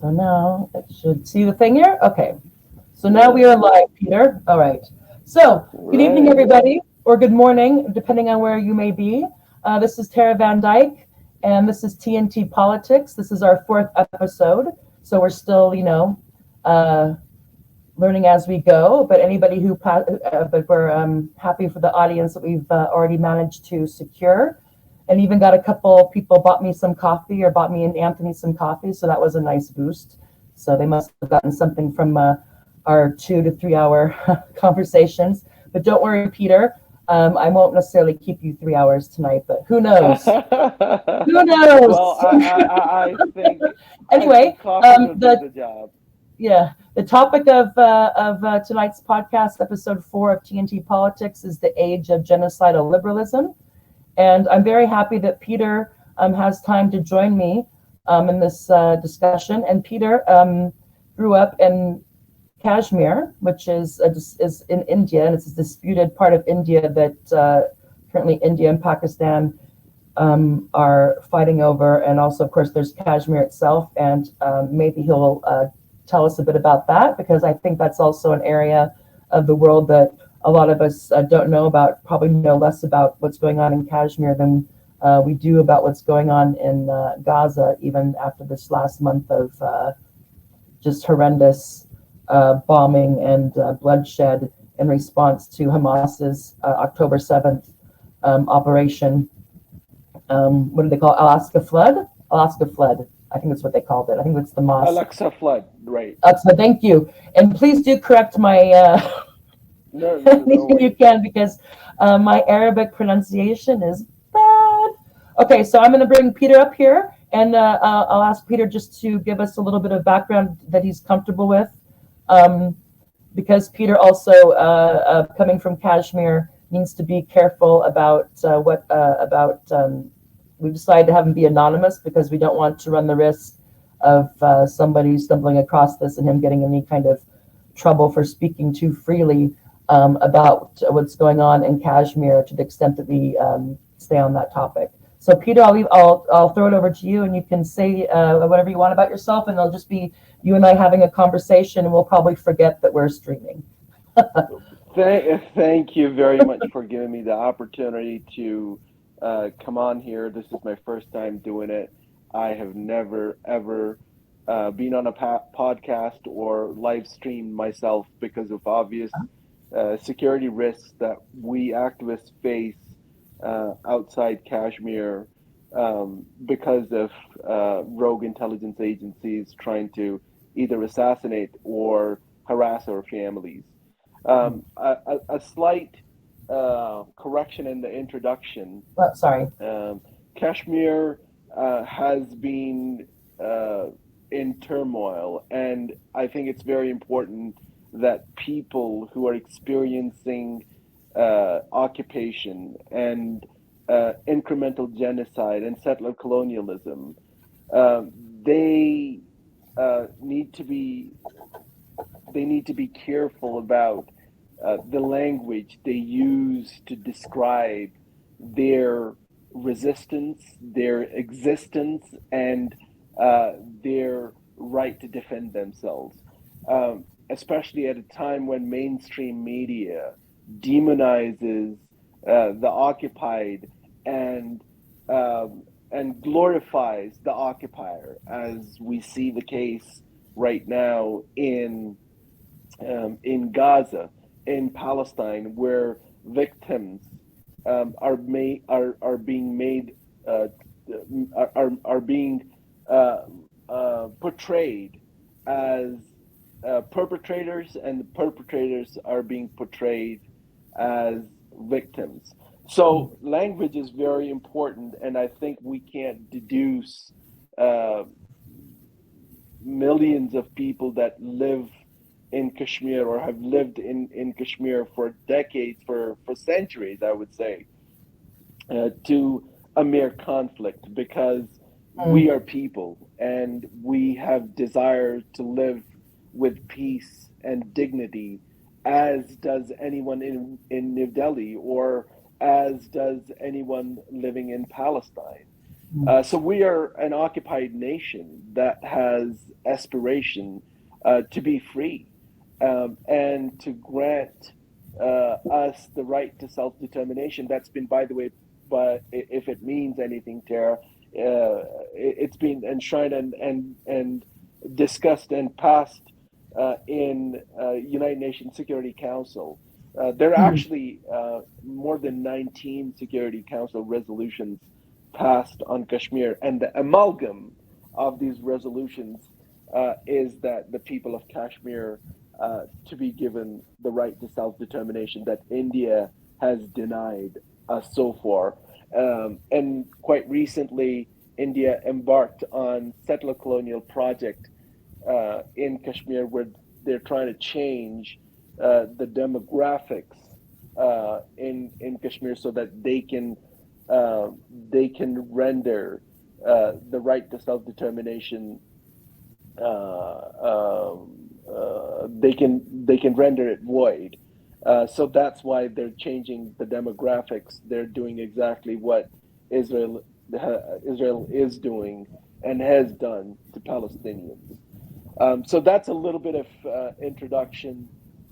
So now it should see the thing here. Okay. So now we are live, Peter. All right. So good evening, Right. everybody, or good morning, depending on where you may be. This is Tara Van Dyke, and this is TNT Politics. This is our fourth episode. So we're still, uh, learning as we go. But but we're happy for the audience that we've already managed to secure, and even got a couple people bought me some coffee or bought me and Anthony some coffee. So that was a nice boost. So they must have gotten something from our 2 to 3 hour conversations. But don't worry, Peter. I won't necessarily keep you 3 hours tonight, but who knows? Who Well, knows? I Anyway, think coffee will do the the job. yeah, the topic of tonight's podcast, episode 4 of TNT Politics, is the age of genocidal liberalism, and I'm very happy that Peter has time to join me in this discussion. And Peter grew up in Kashmir, which is in India, and it's a disputed part of India that currently India and Pakistan are fighting over. And also, of course, there's Kashmir itself, and maybe he'll tell us a bit about that, because I think that's also an area of the world that a lot of us don't know about, probably know less about what's going on in Kashmir than we do about what's going on in Gaza, even after this last month of just horrendous bombing and bloodshed in response to Hamas's October 7th operation. What do they call it? Alaska Flood? Alaska Flood. I think that's what they called it. I think that's the mosque. Alexa flood. Right. So thank you. And please do correct my No, no anything you worries. can, because my Arabic pronunciation is bad. Okay, so I'm going to bring Peter up here, and I'll ask Peter just to give us a little bit of background that he's comfortable with, um, because Peter also, coming from Kashmir, needs to be careful about what about. We decided to have him be anonymous because we don't want to run the risk of somebody stumbling across this and him getting any kind of trouble for speaking too freely about what's going on in Kashmir, to the extent that we stay on that topic. So, Peter, I'll throw it over to you, and you can say whatever you want about yourself, and it'll just be you and I having a conversation, and we'll probably forget that we're streaming. Thank you very much for giving me the opportunity to come on here. This is my first time doing it. I have never, ever been on a podcast or live streamed myself because of obvious security risks that we activists face outside Kashmir because of rogue intelligence agencies trying to either assassinate or harass our families. A slight correction in the introduction. Oh, sorry. Kashmir has been in turmoil, and I think it's very important that people who are experiencing occupation and incremental genocide and settler colonialism, uh, they need to be careful about the language they use to describe their resistance, their existence, and their right to defend themselves. Especially at a time when mainstream media demonizes the occupied and glorifies the occupier, as we see the case right now in Gaza, in Palestine, where victims are being made are being uh, portrayed as perpetrators, and the perpetrators are being portrayed as victims. So language is very important, and I think we can't deduce uh, millions of people that live in Kashmir or have lived in Kashmir for decades, for centuries, I would say, to a mere conflict, because we Mm, are people and we have desire to live with peace and dignity, as does anyone in New Delhi, or as does anyone living in Palestine. So we are an occupied nation that has aspiration to be free, and to grant us the right to self-determination. That's been, by the way, but if it means anything, Tara, it's been enshrined and discussed and passed in United Nations Security Council. There are actually more than 19 Security Council resolutions passed on Kashmir, and the amalgam of these resolutions is that the people of Kashmir to be given the right to self-determination that India has denied us so far. And quite recently, India embarked on settler colonial project in Kashmir, where they're trying to change the demographics in Kashmir so that they can render the right to self-determination. They can render it void. So that's why they're changing the demographics. They're doing exactly what Israel Israel is doing and has done to Palestinians. So that's a little bit of introduction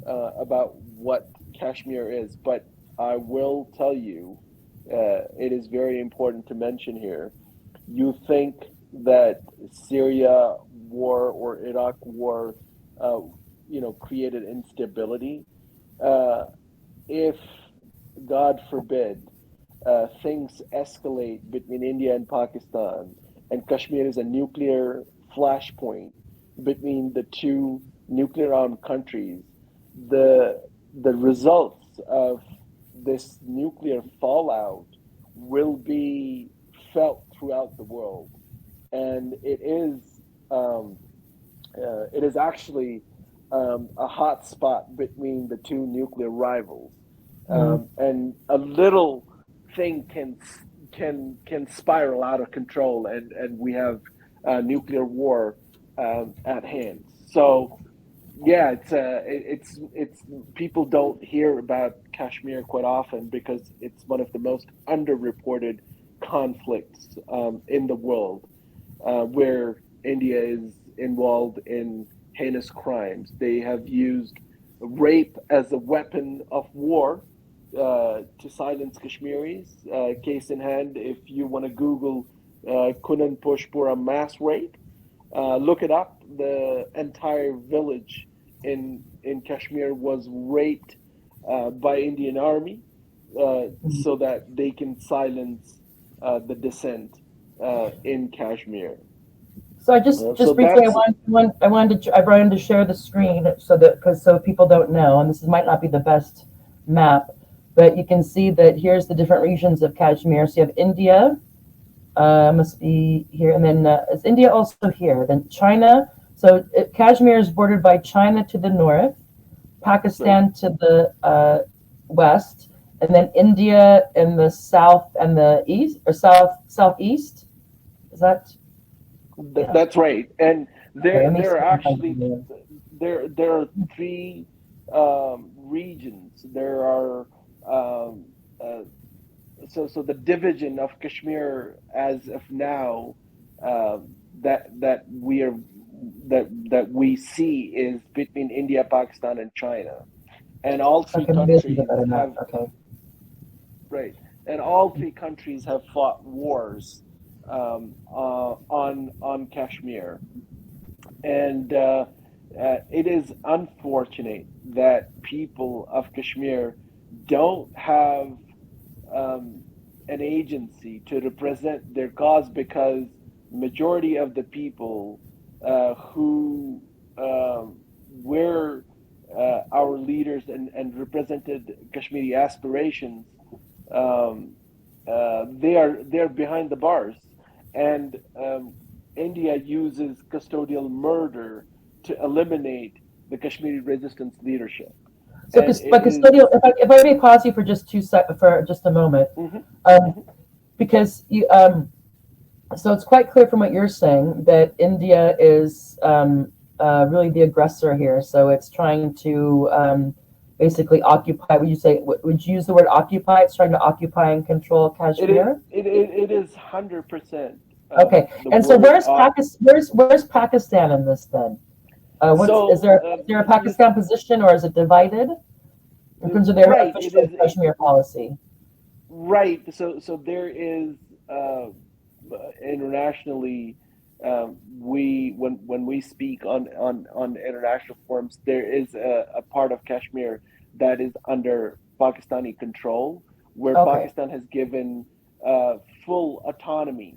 about what Kashmir is. But I will tell you, it is very important to mention here. You think that Syria war or Iraq war, uh, created instability? Uh, if, God forbid, things escalate between India and Pakistan, and Kashmir is a nuclear flashpoint between the two nuclear-armed countries, the the results of this nuclear fallout will be felt throughout the world, and um, it is actually a hot spot between the two nuclear rivals, Mm. and a little thing can spiral out of control, and we have nuclear war at hand. So yeah, it's people don't hear about Kashmir quite often because it's one of the most underreported conflicts in the world, where India is involved in heinous crimes. They have used rape as a weapon of war to silence Kashmiris. Case in hand, if you want to Google Kunan Pushpura mass rape, look it up. The entire village in Kashmir was raped by Indian Army so that they can silence the dissent in Kashmir. So I just So briefly, that's I wanted to share the screen so that because so people don't know, and this might not be the best map, but you can see that here's the different regions of Kashmir. So you have India, must be here, and then is India also here? Then China. So Kashmir is bordered by China to the north, right. Pakistan to the west, and then India in the south and the east or southeast. Is that yeah? That's right. And Okay, let me there see are if I can find actually India. there are three regions. There are um, uh, so the division of Kashmir as of now, that we see is between India, Pakistan, and China, and all three Okay, maybe this is a countries better map. have Okay. right, and all three countries have fought wars on Kashmir, and it is unfortunate that people of Kashmir don't have um, an agency to represent their cause, because majority of the people who were our leaders and represented Kashmiri aspirations, um, they're behind the bars, and India uses custodial murder to eliminate the Kashmiri resistance leadership, So, and it but is. custodial. If I may pause you for just for just a moment, Mhm, um, mhm, because you so it's quite clear from what you're saying that India is really the aggressor here. So it's trying to basically occupy. Would you use the word occupy? It's trying to occupy and control It is Kashmir. it is 100% Okay, the and so word where's Pakistan in this then? What's so is there a Pakistan position, or is it divided in terms of their right it official is Kashmir policy? right so there is internationally we when we speak on international forums there is a part of Kashmir that is under Pakistani control where Okay. Pakistan has given full autonomy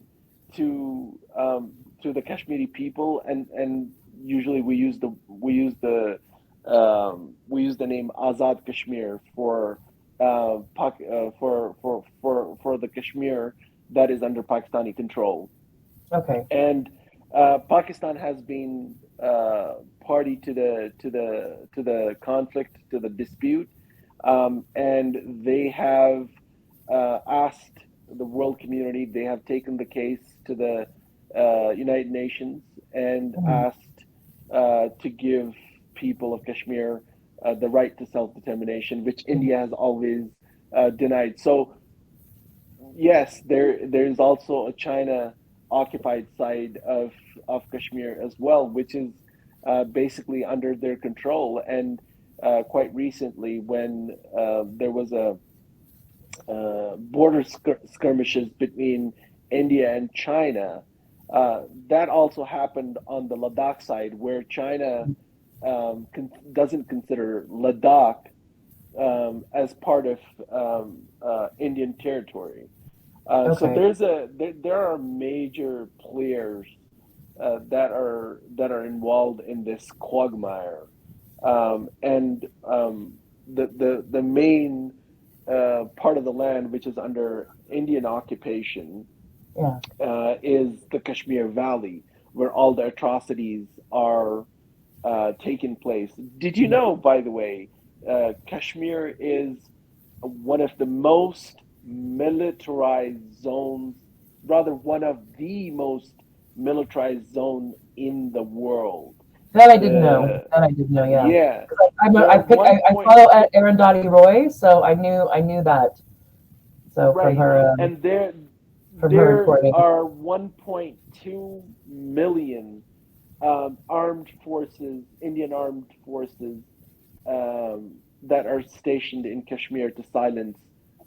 to the Kashmiri people and usually we use the name Azad Kashmir for for the Kashmir that is under Pakistani control. Okay. And Pakistan has been party to the conflict, to the dispute, and they have asked the world community. They have taken the case to the United Nations and Mhm. asked to give people of Kashmir the right to self-determination, which India has always denied. So yes, there's also a China occupied side of Kashmir as well, which is basically under their control. And quite recently, when there was a border skirmishes between India and China, that also happened on the Ladakh side, where China doesn't consider Ladakh as part of Indian territory. So Okay. there are major players that are involved in this quagmire, and the main part of the land which is under Indian occupation Yeah. is the Kashmir Valley, where all the atrocities are taking place. Did you know, by the way, Kashmir is one of the most militarized zones, rather one of the most militarized zone in the world. That I did know. The That I did know. Yeah. Yeah, 'Cause there are one I point follow at Arundhati Roy, so I knew that. So right, and from her there reporting. are 1.2 million armed forces, Indian armed forces that are stationed in Kashmir to silence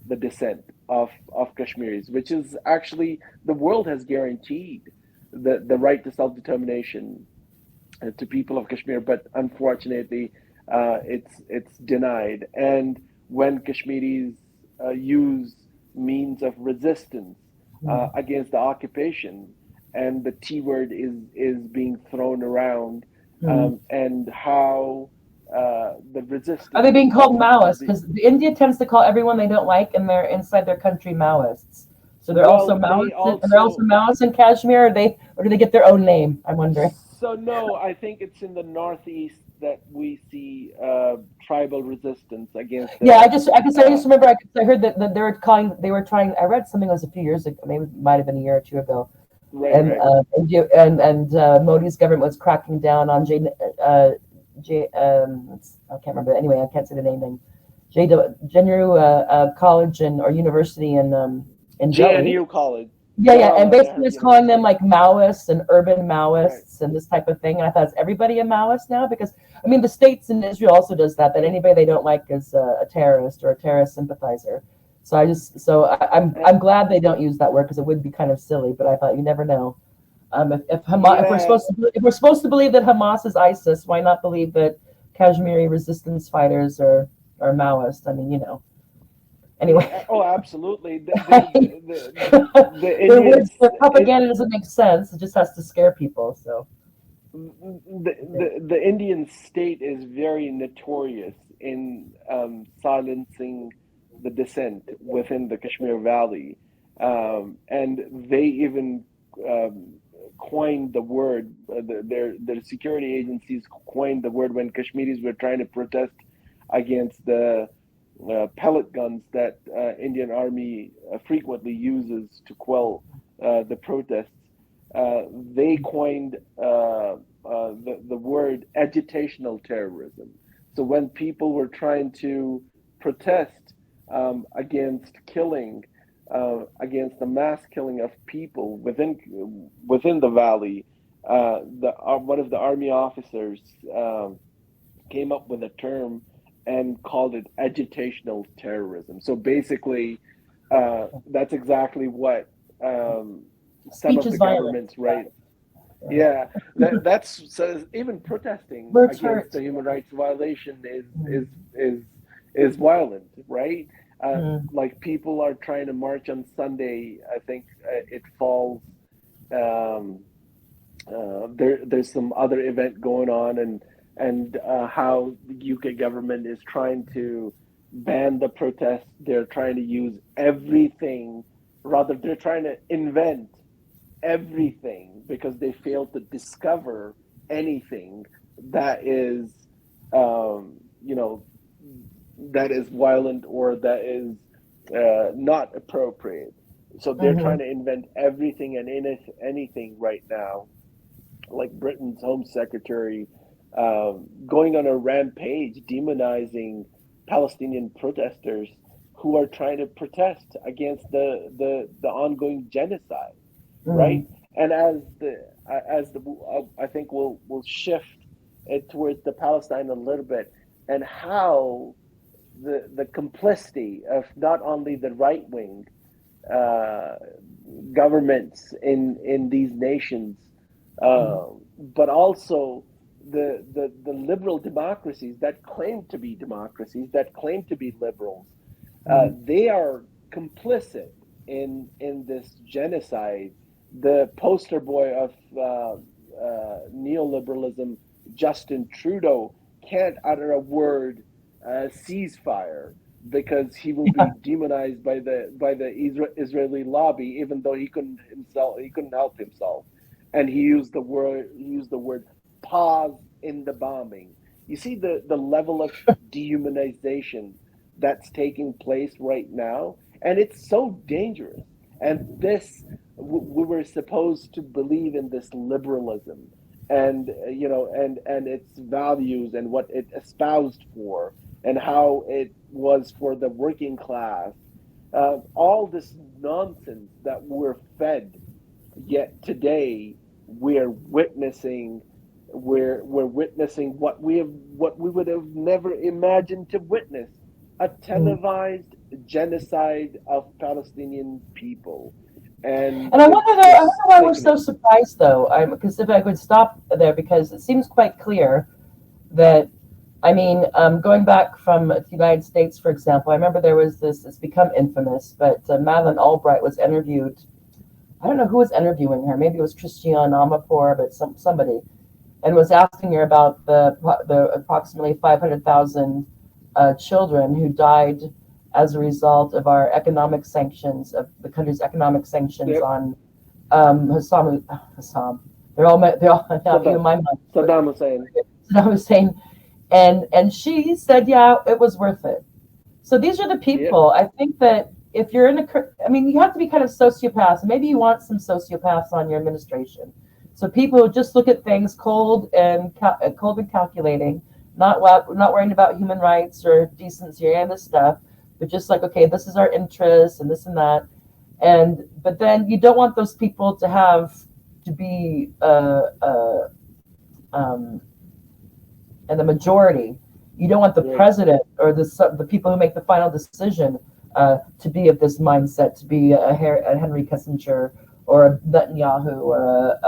the dissent of Kashmiris, which is actually the world has guaranteed the right to self determination to people of Kashmir, but unfortunately, it's denied. And when Kashmiris use means of resistance Mm. against the occupation, and the T word is being thrown around, Mm. and how the Are they resistance being called of Maoists? the Because India tends to call everyone they don't like and they're inside their country Maoists. So they're also well, they Maoists, and they're also also Maoists in Kashmir. Or do they get their own name? I'm wondering. so no, I think it's in the northeast that we see tribal resistance against Yeah, the I just uh, remember I heard that they were trying. I read something that was a few years ago, maybe it might have been a year or two ago, right, right, Modi's government was cracking down on I can't remember. Anyway, I can't say the name. Jenru College and or University in Delhi. JNU College, Yeah, and Jawaharlal basically Nehru it's calling them University. like Maoists and urban Right. Maoists and this type of thing. And I thought, is everybody a Maoist now? Because I mean, the states in Israel also does that. That anybody they don't like is a terrorist or a terrorist sympathizer. I'm glad they don't use that word because it would be kind of silly. But I thought you never know. Yeah, If we're supposed to believe that Hamas is ISIS, why not believe that Kashmiri resistance fighters are Maoist? I mean, Anyway, yeah. Oh, absolutely. The their words, Indians, their propaganda doesn't make sense. It just has to scare people. So, the Indian state is very notorious in silencing the dissent within the Kashmir Valley, and they even coined the word. Their security agencies coined the word when Kashmiris were trying to protest against the pellet guns that Indian Army frequently uses to quell the protests. They coined the word agitational terrorism. So when people were trying to protest against killing, against the mass killing of people within the valley, the one of the army officers came up with a term and called it agitational terrorism. So basically, that's exactly what some Speech of is the violent. governments, right? Yeah, that's so even protesting Words against hurt. a human rights violation Mm, is violent, right? mm, Like people are trying to march on Sunday. I think it falls. Um, there's some other event going on, and how the UK government is trying to ban the protests. They're trying to use everything, rather they're trying to invent everything because they failed to discover anything that is, you know, that is violent or that is not appropriate. So they're trying mhm, to invent everything and anything right now, like Britain's Home Secretary going on a rampage demonizing Palestinian protesters who are trying to protest against the ongoing genocide, right? mm, And as the I think we'll shift it towards the Palestine a little bit, and how the complicity of not only the right wing uh, governments in these nations, mm, but also the liberal democracies that claim to be democracies, that claim to be liberals. mm. They are complicit in this genocide. The poster boy of neoliberalism, Justin Trudeau, can't utter a word ceasefire because he will be Yeah. demonized by the Israeli lobby, even though he couldn't help himself, and he used the word pause in the bombing. You see the level of dehumanization that's taking place right now, and it's so dangerous. And this, we were supposed to believe in this liberalism, and and its values and what it espoused for, and how it was for the working class. All this nonsense that we're fed, yet today we're witnessing what we would have never imagined to witness: a Mm. televised genocide of Palestinian people. And And I wonder it's though, I wonder just why we're so sickening. surprised though. Because if I could stop there, because it seems quite clear that, I mean, going back from the United States, for example, I remember there was this, it's become infamous, but Madeleine Albright was interviewed. I don't know who was interviewing her. Maybe it was Christiane Amanpour, but somebody, and was asking her about the approximately 500,000 children who died as a result of our economic sanctions, of the country's economic sanctions Yep. on Hassam. They're all now even Saddam, my mind. But Saddam Hussein. Saddam Hussein, and she said, yeah, it was worth it. So these are the Yep. people. I think that if you're in a, I mean, you have to be kind of sociopaths. Maybe you want some sociopaths on your administration. So people who just look at things cold and calculating, not worrying about human rights or decency or any of this stuff, but just like, okay, this is our interest and this and that. And but then you don't want those people to be um, and the majority. You don't want the Right. president or the people who make the final decision to be of this mindset, to be a Henry Kissinger or a Netanyahu or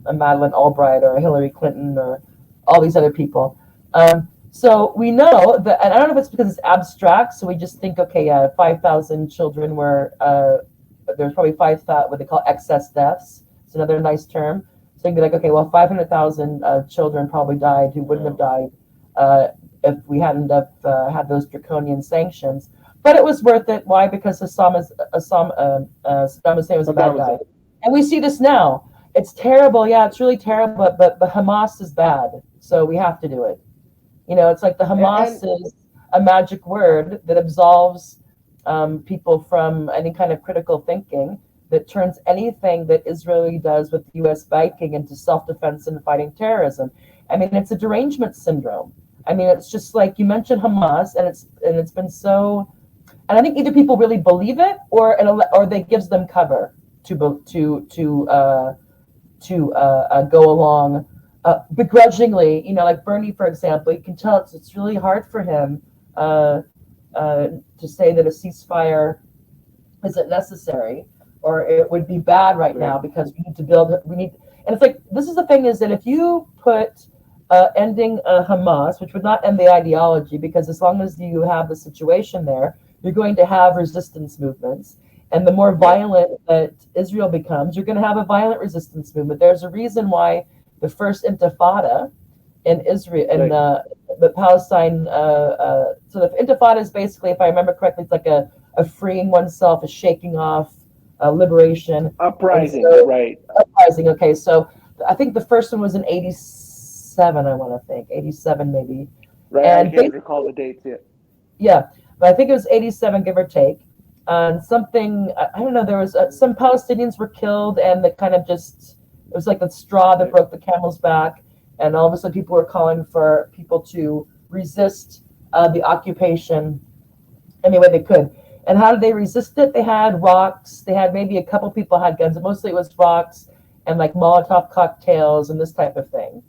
a Madeleine Albright or a Hillary Clinton or all these other people. So we know that, and I don't know if it's because it's abstract, so we just think, okay, yeah, 5,000 children were, there's probably 5,000, what they call excess deaths. It's another nice term. So you'd be like, okay, well, 500,000 children probably died who wouldn't have died uh, if we hadn't have, had those draconian sanctions. But it was worth it. Why? Because Saddam Hussein was a Saddam bad guy. Hussein. And we see this now. It's terrible. Yeah, it's really terrible. But Hamas is bad. So we have to do it. It's like the Hamas And is a magic word that absolves people from any kind of critical thinking, that turns anything that Israel does with the U.S. backing into self-defense and fighting terrorism. I mean, it's a derangement syndrome. I mean, it's just like you mentioned Hamas, and it's been so, and I think either people really believe it, or they gives them cover to go along begrudgingly. Like Bernie, for example, you can tell it's really hard for him uh, to say that a ceasefire isn't necessary, or it would be bad right now because we need, and it's like, this is the thing, is that if you put ending Hamas, which would not end the ideology, because as long as you have the situation there, you're going to have resistance movements. And the more violent that Israel becomes, you're going to have a violent resistance movement. There's a reason why the first Intifada in Israel and the Palestine. So the Intifada is basically, if I remember correctly, it's like a freeing oneself, a shaking off, liberation, uprising, right? Uprising. Okay, so I think the first one was in '87. I want to think '87 maybe. Right, and I can't recall the dates yet. Yeah, but I think it was '87, give or take. Something, I don't know. There was some Palestinians were killed, and the kind of just, it was like the straw that broke the camel's back, and all of a sudden people were calling for people to resist the occupation any way they could. And how did they resist it? They had rocks. They had, maybe a couple people had guns, but mostly it was rocks and like Molotov cocktails and this type of thing.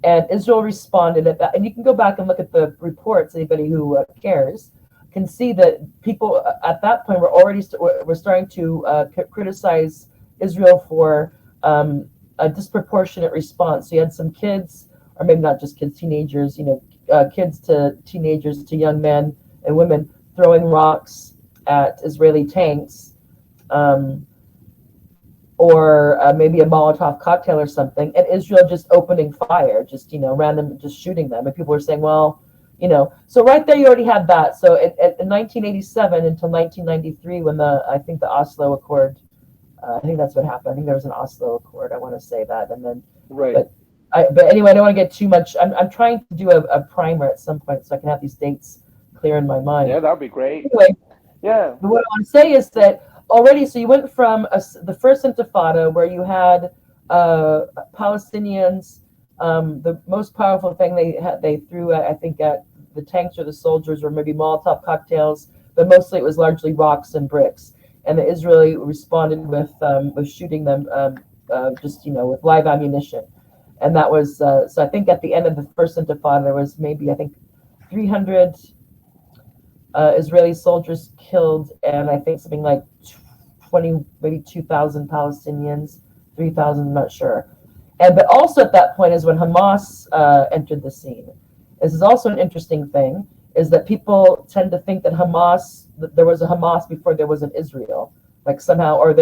And Israel responded at that. And you can go back and look at the reports. Anybody who cares can see that people at that point were already were starting to criticize Israel for a disproportionate response. So you had some kids, or maybe not just kids, teenagers, kids to teenagers to young men and women throwing rocks at Israeli tanks, or maybe a Molotov cocktail or something, and Israel just opening fire, just random, just shooting them. And people were saying, well, so right there you already had that. So in 1987 until 1993, when I think the Oslo Accord, I think that's what happened. I think there was an Oslo Accord. I want to say that, and then But anyway, I don't want to get too much. I'm trying to do a primer at some point so I can have these dates clear in my mind. Yeah, that'd be great. Anyway, yeah. But what I want to say is that already, so you went from the first Intifada, where you had Palestinians. The most powerful thing they threw I think at the tanks or the soldiers, or maybe Molotov cocktails, but mostly it was largely rocks and bricks. And the Israeli responded with shooting them just with live ammunition. And that was so I think at the end of the first Intifada there was maybe, I think, 300 Israeli soldiers killed, and I think something like 20, maybe 2,000 Palestinians, 3,000, I'm not sure. But also at that point is when Hamas entered the scene. This is also an interesting thing, is that people tend to think that there was a Hamas before there was an Israel, like somehow, or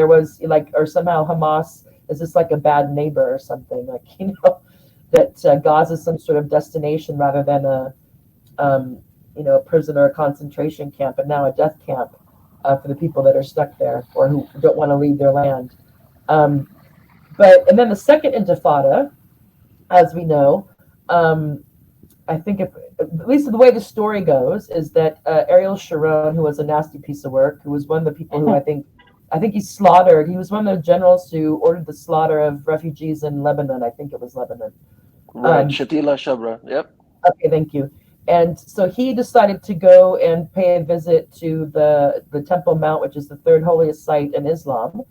somehow Hamas is just like a bad neighbor or something, like, that Gaza is some sort of destination rather than a prison or a concentration camp, and now a death camp for the people that are stuck there or who don't want to leave their land. And then the second Intifada, as we know, I think at least the way the story goes is that Ariel Sharon, who was a nasty piece of work, who was one of the people who I think he slaughtered. He was one of the generals who ordered the slaughter of refugees in Lebanon. I think it was Lebanon. Right, Shatila Shabra. Yep. Okay, thank you. And so he decided to go and pay a visit to the Temple Mount, which is the third holiest site in Islam.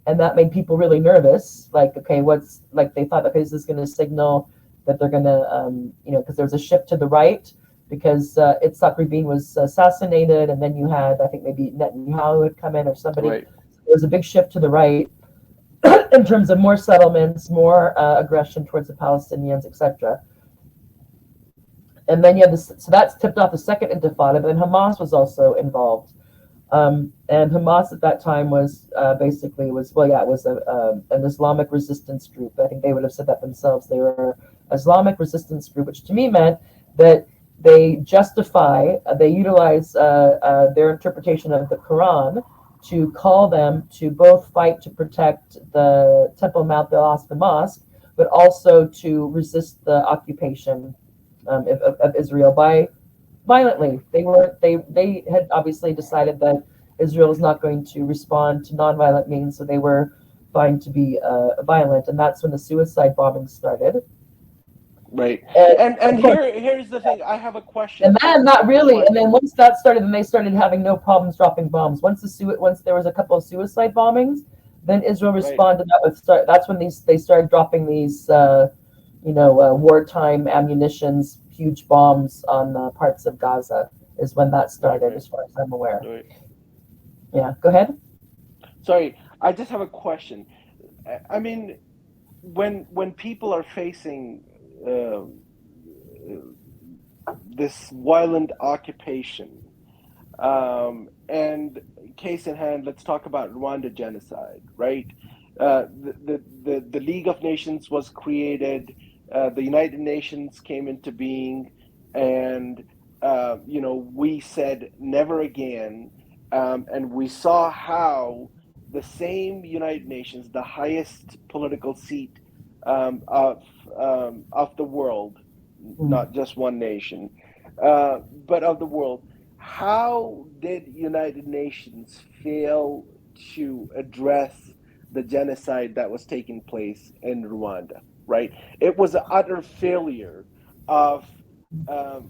And that made people really nervous. Like, okay, they thought, okay, this is going to signal that they're going to, because there was a shift to the right, because Itzhak Rabin was assassinated, and then you had, I think maybe Netanyahu had come in or somebody. Right. There was a big shift to the right in terms of more settlements, more aggression towards the Palestinians, etc. And then you have this, so that's tipped off the second Intifada, but then Hamas was also involved. And Hamas at that time was an Islamic resistance group. I think they would have said that themselves. They were an Islamic resistance group, which to me meant that they utilize their interpretation of the Quran to call them to both fight to protect the Temple Mount, the mosque, but also to resist the occupation of Israel by violently. They had obviously decided that Israel is not going to respond to nonviolent means, so they were fine to be violent, and that's when the suicide bombing started. Right. And And of course, here's the thing. I have a question and for then you not really. before I And then once that started, then they started having no problems dropping bombs. Once there was a couple of suicide bombings, then Israel right. responded that with That's when they started dropping these wartime ammunitions, huge bombs on parts of Gaza. Is when that Right, started, right, as far as I'm aware. right. Yeah, go ahead. Sorry, I just have a question. I mean, when people are facing uh, this violent occupation, and case in hand, let's talk about Rwanda genocide, right? The League of Nations was created, the United Nations came into being, and we said never again, and we saw how the same United Nations, the highest political seat um, of of the world, Mm. not just one nation, but of the world, how did United Nations fail to address the genocide that was taking place in Rwanda? Right, it was an utter failure of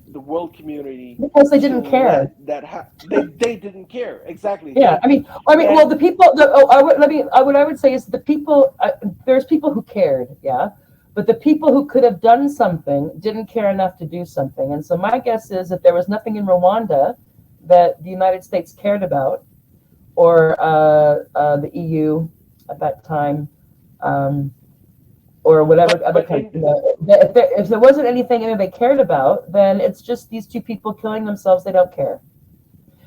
the world community Because they to didn't let care. that they didn't care. Exactly, Yeah, thank you. well, And the people. What I would say is the people. There's people who cared, yeah, but the people who could have done something didn't care enough to do something. And so my guess is that there was nothing in Rwanda that the United States cared about, or the EU at that time, um, or whatever other but country. in If there wasn't anything in there they cared about, then it's just these two people killing themselves. They don't care.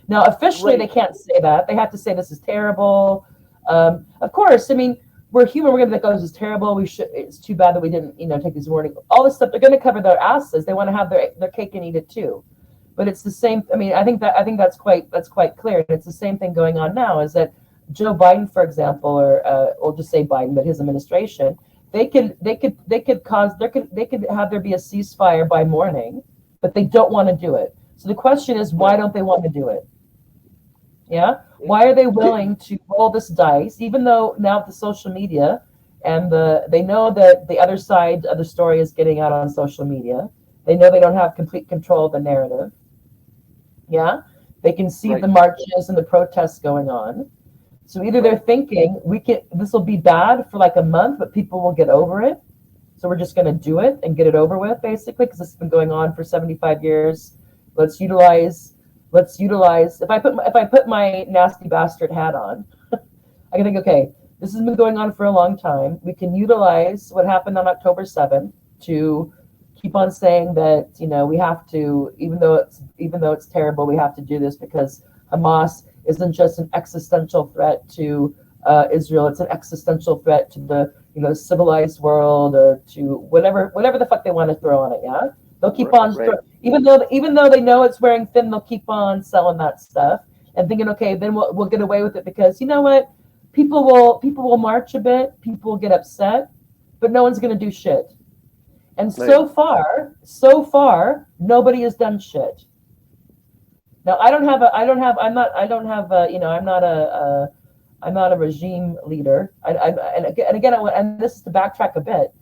Now, officially, they right, can't say that. They have to say this is terrible. Of course, I mean, we're human. We're going to be like, oh, this is terrible. We should. It's too bad that we didn't, take these warnings. All this stuff. They're going to cover their asses. They want to have their cake and eat it too. But it's the same. I mean, I think that's quite clear. And it's the same thing going on now. Is that Joe Biden, for example, or we'll just say Biden, but his administration, they could have there be a ceasefire by morning, but they don't want to do it. So the question is, why right. don't they want to do it? Yeah. Why are they Di- willing to roll this dice, even though now with the social media and they know that the other side of the story is getting out on social media. They know they don't have complete control of the narrative. Yeah. They can see the right, marches and the protests going on. So either they're right, thinking this will be bad for like a month, but people will get over it. So we're just going to do it and get it over with, basically, because this has been going on for 75 years. Let's utilize. Let's utilize. If I put my nasty bastard hat on, I can think, okay, this has been going on for a long time. We can utilize what happened on October 7th to keep on saying that we have to, even though it's terrible, we have to do this because Hamas isn't just an existential threat to Israel; it's an existential threat to the civilized world, or to whatever the fuck they want to throw on it. Yeah, they'll keep on right, even though they know it's wearing thin, they'll keep on selling that stuff and thinking, okay, then we'll get away with it because you know what, people will march a bit, people will get upset, but no one's going to do shit. And right. so far, nobody has done shit. Now, I'm not a regime leader. And this is to backtrack a bit.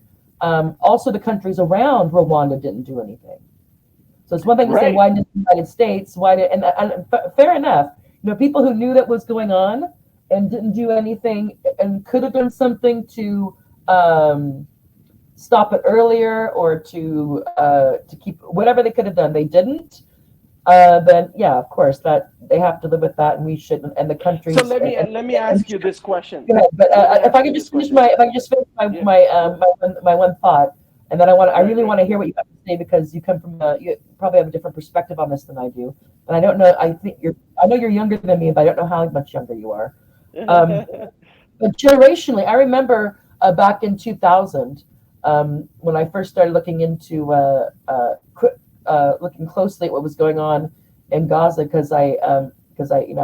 Also, the countries around Rwanda didn't do anything. So it's one thing to say, Right. why didn't the United States? And fair enough. People who knew that was going on and didn't do anything and could have done something to stop it earlier, or to keep whatever they could have done, they didn't. Then yeah, of course that they have to live with that, and we shouldn't. And the So countries let me and ask you this question. go ahead. But Let me if I ask you could just this finish question. Yeah. my one thought, and then I Right. really Right. want to hear what you have to say, because you probably have a different perspective on this than I do. And I don't know. I know you're younger than me, but I don't know how much younger you are. Um, but generationally, I remember back in 2000, when I first started looking into looking closely at what was going on in Gaza, because I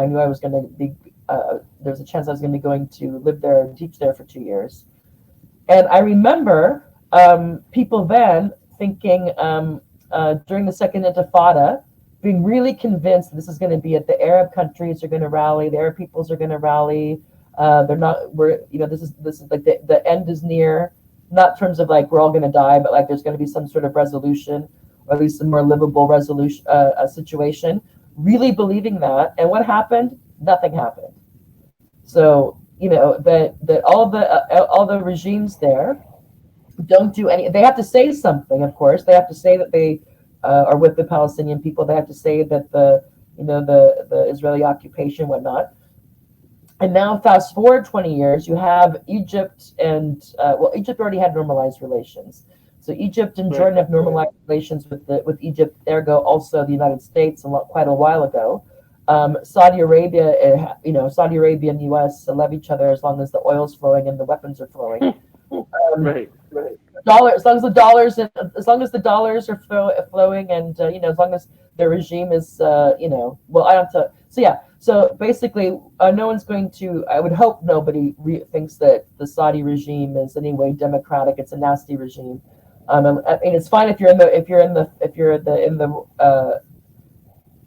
knew I was going to be there was a chance I was going to be going to live there and teach there for 2 years. And I remember people then thinking, during the Second Intifada, being really convinced that this is going to be it. The Arab countries are going to rally. The Arab peoples are going to rally. They're not. We're. This is like the end is near. not in terms of like we're all going to die, but like there's going to be some sort of resolution, or at least a more livable resolution, a situation. Really believing that, and what happened? Nothing happened. So that all the regimes there don't do any. They have to say something, of course. They have to say that they are with the Palestinian people. They have to say that the Israeli occupation, whatnot. And now, fast forward 20 years, you have Egypt and Egypt already had normalized relations. So Egypt and Jordan have normalized relations with Egypt. Ergo, also the United States, quite a while ago. Saudi Arabia, Saudi Arabia and the U.S. love each other as long as the oil's flowing and the weapons are flowing. Right. As long as the dollars are flowing, and as long as their regime is, I don't have to. So yeah. So basically, no one's going to. I would hope nobody thinks that the Saudi regime is any way democratic. It's a nasty regime. I mean, it's fine if you're in the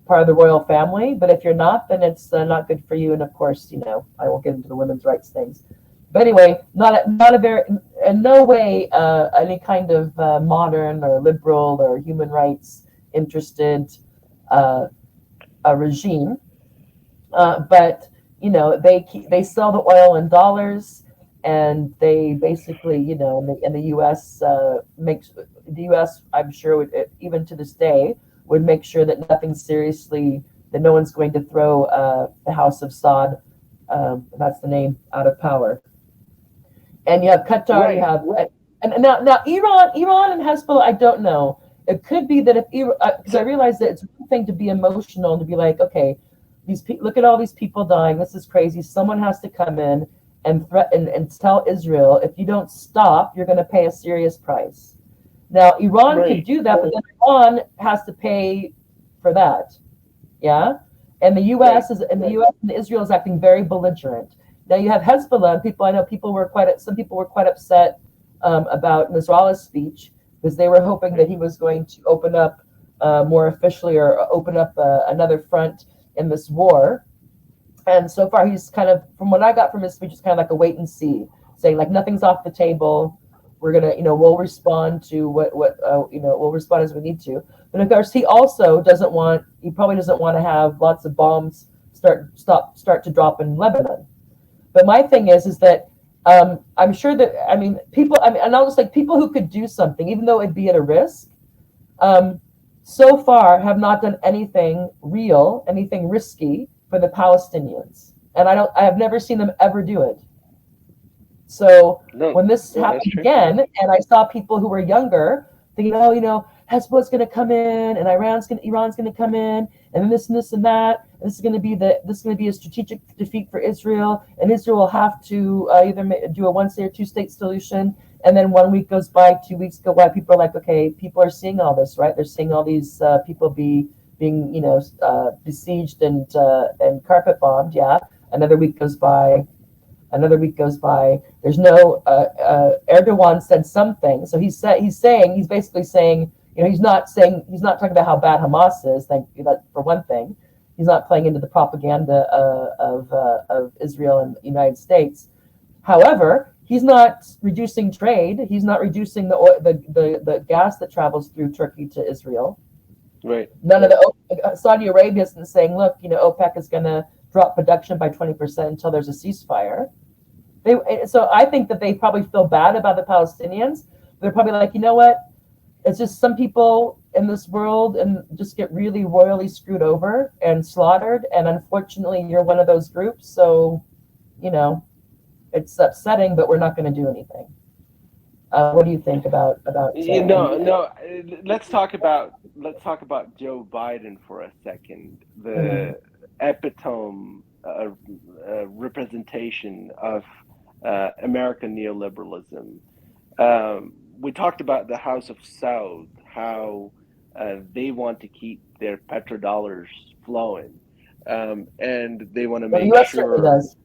part of the royal family, but if you're not, then it's not good for you. And of course, I won't get into the women's rights things. But anyway, not a very, in no way any kind of modern or liberal or human rights interested regime. But they sell the oil in dollars, and they basically and the U.S. Makes the U.S. I'm sure would, even to this day, would make sure that that no one's going to throw the House of Saud, that's the name, out of power. And you have Qatar, you have and now Iran and Hezbollah. I don't know. It could be that if because I realize that it's one thing to be emotional and to be like, okay, look at all these people dying. This is crazy. Someone has to come in and threaten and tell Israel, if you don't stop, you're going to pay a serious price. Now, Iran could do that, but then Iran has to pay for that. Yeah, and the U.S. and Israel is acting very belligerent. Now you have Hezbollah. Some people were quite upset about Nasrallah's speech, because they were hoping that he was going to open up more officially, or open up another front in this war. And so far, he's kind of, from what I got from his speech, it's kind of like a wait and see, saying like nothing's off the table. We're gonna, we'll respond to we'll respond as we need to. But of course, he probably doesn't want to have lots of bombs start to drop in Lebanon. But my thing is that I'm sure that people, and I'll just like people who could do something, even though it'd be at a risk. So far have not done anything real, anything risky for the Palestinians. And I have never seen them ever do it. So when this happened again, and I saw people who were younger thinking, Hezbollah's going to come in, and Iran's going to come in, and then this and this and that. And this is going to be a strategic defeat for Israel, and Israel will have to either do a one-state or two-state solution. And then 1 week goes by, 2 weeks go by. People are like, okay, people are seeing all this, right? They're seeing all these people being besieged and carpet bombed. Yeah. Another week goes by. There's no Erdogan said something. So he's basically saying, he's not talking about how bad Hamas is. For one thing, he's not playing into the propaganda of Israel and the United States. However, he's not reducing trade. He's not reducing the gas that travels through Turkey to Israel. Right. None of Saudi Arabia isn't saying, look, OPEC is going to drop production by 20% until there's a ceasefire. So I think that they probably feel bad about the Palestinians. They're probably like, you know what? It's just some people in this world and just get really royally screwed over and slaughtered. And unfortunately, you're one of those groups. So, it's upsetting, but we're not going to do anything. What do you think about? Let's talk about Joe Biden for a second. The epitome representation of American neoliberalism. We talked about the House of Saud, how they want to keep their petrodollars flowing, and they want to make the US sure. Does.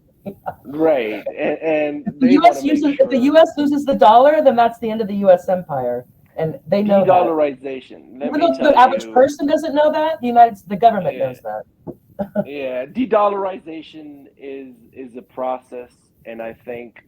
Right, and if the U.S. loses the dollar, then that's the end of the U.S. empire, and they know de-dollarization. That. Even though the average person doesn't know that, the government knows that. Yeah, de-dollarization is a process, and I think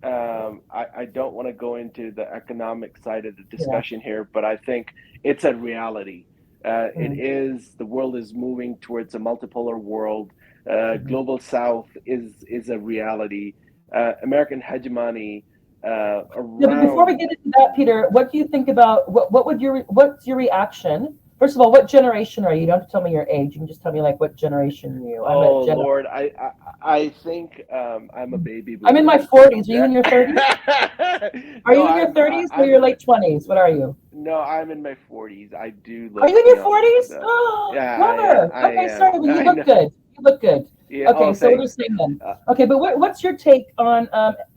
I don't want to go into the economic side of the Yeah. discussion here, but I think it's a reality. It Mm, is the world is moving towards a multipolar world. mhm. Global South is a reality. American hegemony Yeah, but before we around. get into that, Peter, what do you think about what's your reaction? First of all, what generation are you? You don't have to tell me your age. You can just tell me like what generation are you. I'm a Oh Gen. Lord, I think I'm a baby I'm in my boomer. 40s. Are you in your 30s? Are No, you in your 30s or I'm your in my late 20s? What are you? no, I'm in my 40s. I do Are look you in your young. 40s? Yeah, I am. Brother. I Okay, am. sorry, but you I look know. good. You look good. Yeah. Okay, Oh, so we're the thanks. same then. Uh, Okay, but what's your take on,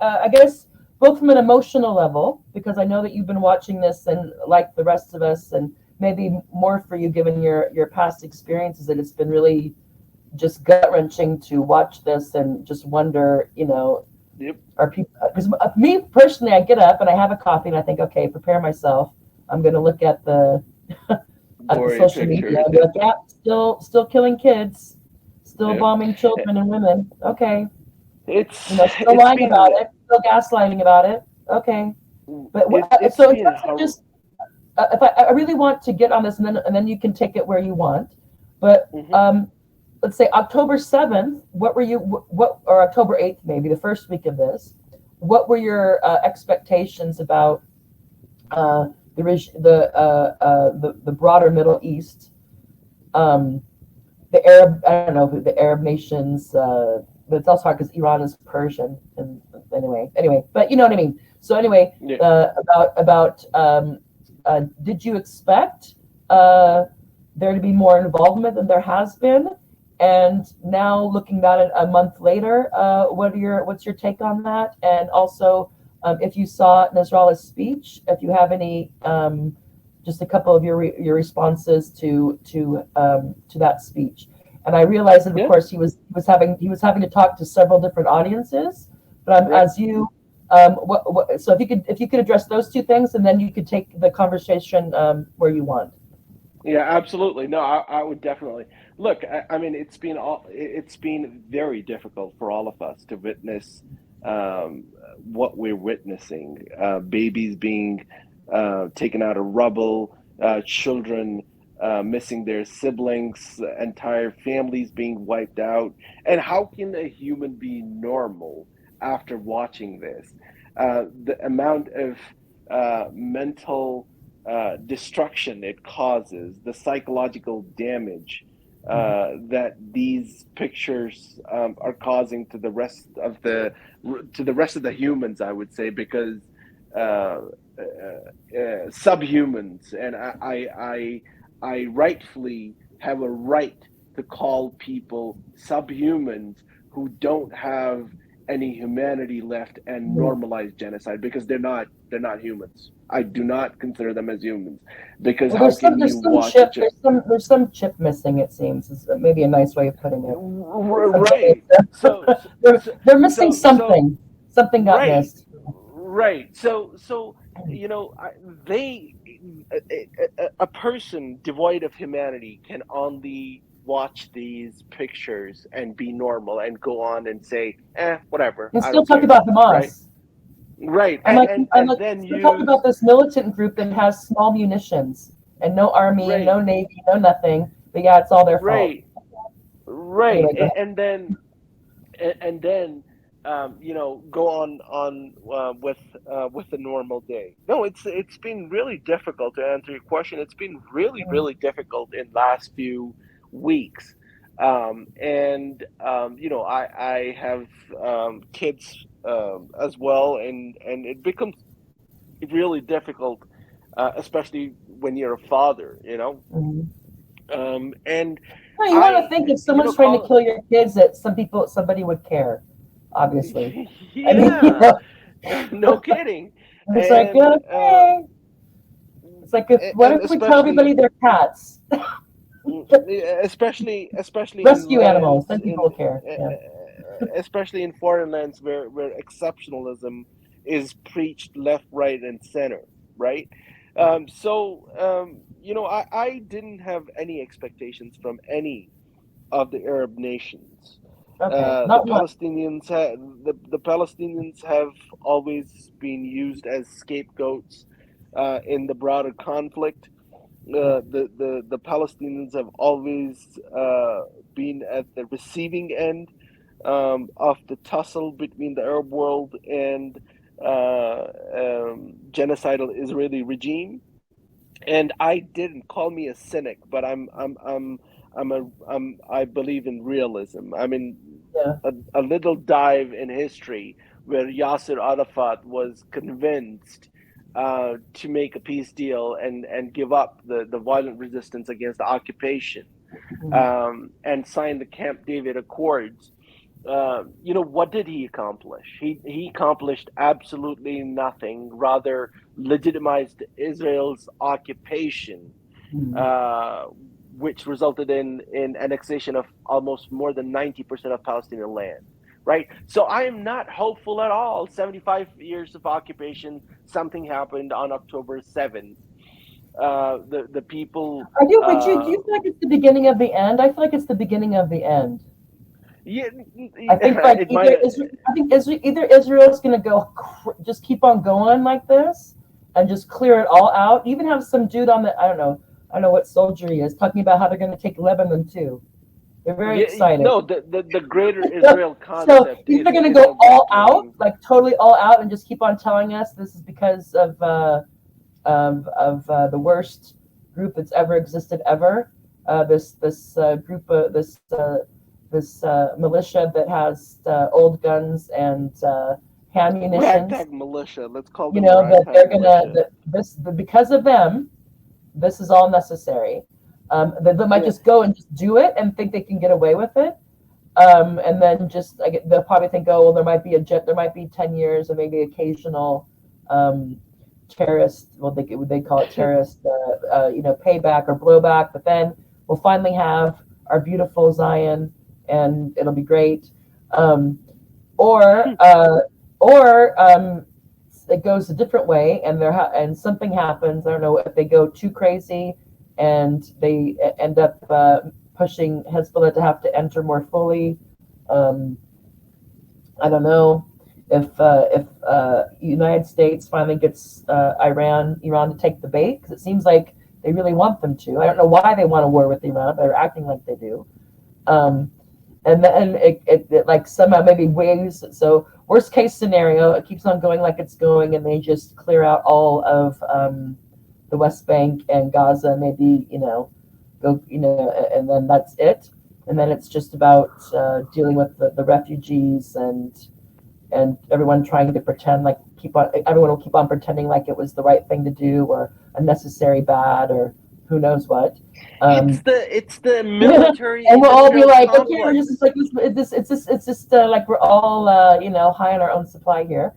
I guess, both from an emotional level, because I know that you've been watching this and like the rest of us, and maybe more for you given your past experiences, that it's been really just gut wrenching to watch this and just wonder, yep. are people, because me personally, I get up and I have a coffee and I think, okay, prepare myself. I'm going to look at the Gory social media pictures. and be like, yeah, still killing kids, still Yep. bombing children and women. Okay, still It's lying about been it, still gaslighting about it. Okay, but it's so in been terms of just if I really want to get on this, and then you can take it where you want. But hmm let's say October 7th. What were you? What or October 8th, maybe the first week of this? What were your expectations about the broader Middle East? Um, the Arab, I don't know, the Arab nations, but it's also hard because Iran is Persian. And anyway, but you know what I mean. So anyway, yeah. did you expect uh, there to be more involvement than there has been? And now looking at it a month later, what's your take on that? And also, if you saw Nasrallah's speech, if you have any just a couple of your responses to that speech. And I realized that, of Yeah. course, he was having to talk to several different audiences. But Right. as you, so if you could address those two things, and then you could take the conversation where you want. Yeah, absolutely. No, I would definitely look. I mean, it's been very difficult for all of us to witness what we're witnessing. Babies being taken out of rubble, children missing their siblings, entire families being wiped out. And how can a human be normal after watching this? The amount of mental destruction it causes, the psychological damage that these pictures are causing to the rest of the humans, I would say, because subhumans, and I rightfully have a right to call people subhumans who don't have any humanity left and Mhm. normalize genocide because they're not humans. I do not consider them as humans because Well, how there's some can there's you some watch a chip there's some chip missing. It seems is maybe a nice way of putting it. right? So They're, so they're missing so so something. Something got right, missed. right. So you know they a person devoid of humanity can only watch these pictures and be normal and go on and say, whatever, And I still don't talk care, about right? Hamas. Right, I'm like, I'm and like, then still talk about use this militant group that has small munitions and no army and right, no navy, no nothing. But yeah, it's all their fault. right, right, Anyway, go ahead. and then go on with a normal day. No, it's been really difficult to answer your question. It's been really difficult in last few weeks. And I have kids as well, and it becomes really difficult, especially when you're a father, Mhm. and No, you want to I think if you know someone's trying to call kill your kids, that somebody would care. Obviously, I mean, yeah. No kidding. it's like, And yeah, okay. It's like, what and if we tell everybody especially they're cats? especially in Rescue animals, lands then people in will care. Yeah. especially in foreign lands where exceptionalism is preached left, right, and center, right? I didn't have any expectations from any of the Arab nations. Okay, The not much. Palestinians the Palestinians have always been used as scapegoats in the broader conflict. Yeah. The Palestinians have always been at the receiving end of the tussle between the Arab world and genocidal Israeli regime. And I didn't call me a cynic, but I believe in realism. I mean, Yeah. a little dive in history where Yasser Arafat was convinced to make a peace deal and give up the violent resistance against the occupation, Mm, and sign the Camp David Accords. What did he accomplish? He accomplished absolutely nothing. Rather, legitimized Israel's occupation, mm. uh, which resulted in annexation of almost more than 90% of Palestinian land. Right. So I am not hopeful at all. 75 years of occupation. Something happened on October 7th. The people. I do, but do you feel like it's the beginning of the end? I feel like it's the beginning of the end. Yeah, I think like it might. Either Israel's going to go just keep on going like this and just clear it all out. Even have some dude on the I don't know what soldier he is talking about how they're going to take Lebanon too. They're very Yeah, excited. no, the greater So, Israel so concept either going to is a go wet all out, dream. like totally all out, and just keep on telling us this is because of the worst group that's ever existed ever. This group of this militia that has old guns and hand munitions. Ragtag militia. Let's call You them the know that ragtag they're gonna militia. because of them. This is all necessary. They might Yeah, just go and just do it and think they can get away with it. And then just they'll probably think, oh well, there might be 10 years or maybe occasional um, terrorist. Well, they call it terrorist, payback or blowback. But then we'll finally have our beautiful Zion, and it'll be great. Um, or it goes a different way, and and something happens. I don't know if they go too crazy, and they end up pushing Hezbollah to have to enter more fully. Um, I don't know if United States finally gets Iran to take the bait, because it seems like they really want them to. I don't know why they want a war with Iran, but they're acting like they do. Um, and then it like somehow maybe waves. So worst case scenario, it keeps on going like it's going, and they just clear out all of the West Bank and Gaza. Maybe go and then that's it. And then it's just about dealing with the refugees and everyone trying to pretend like everyone will keep on pretending like it was the right thing to do or a necessary bad or who knows what. Um, it's the and military we'll all be industrial like, okay, we're complex. just like it's just like we're all high on our own supply here,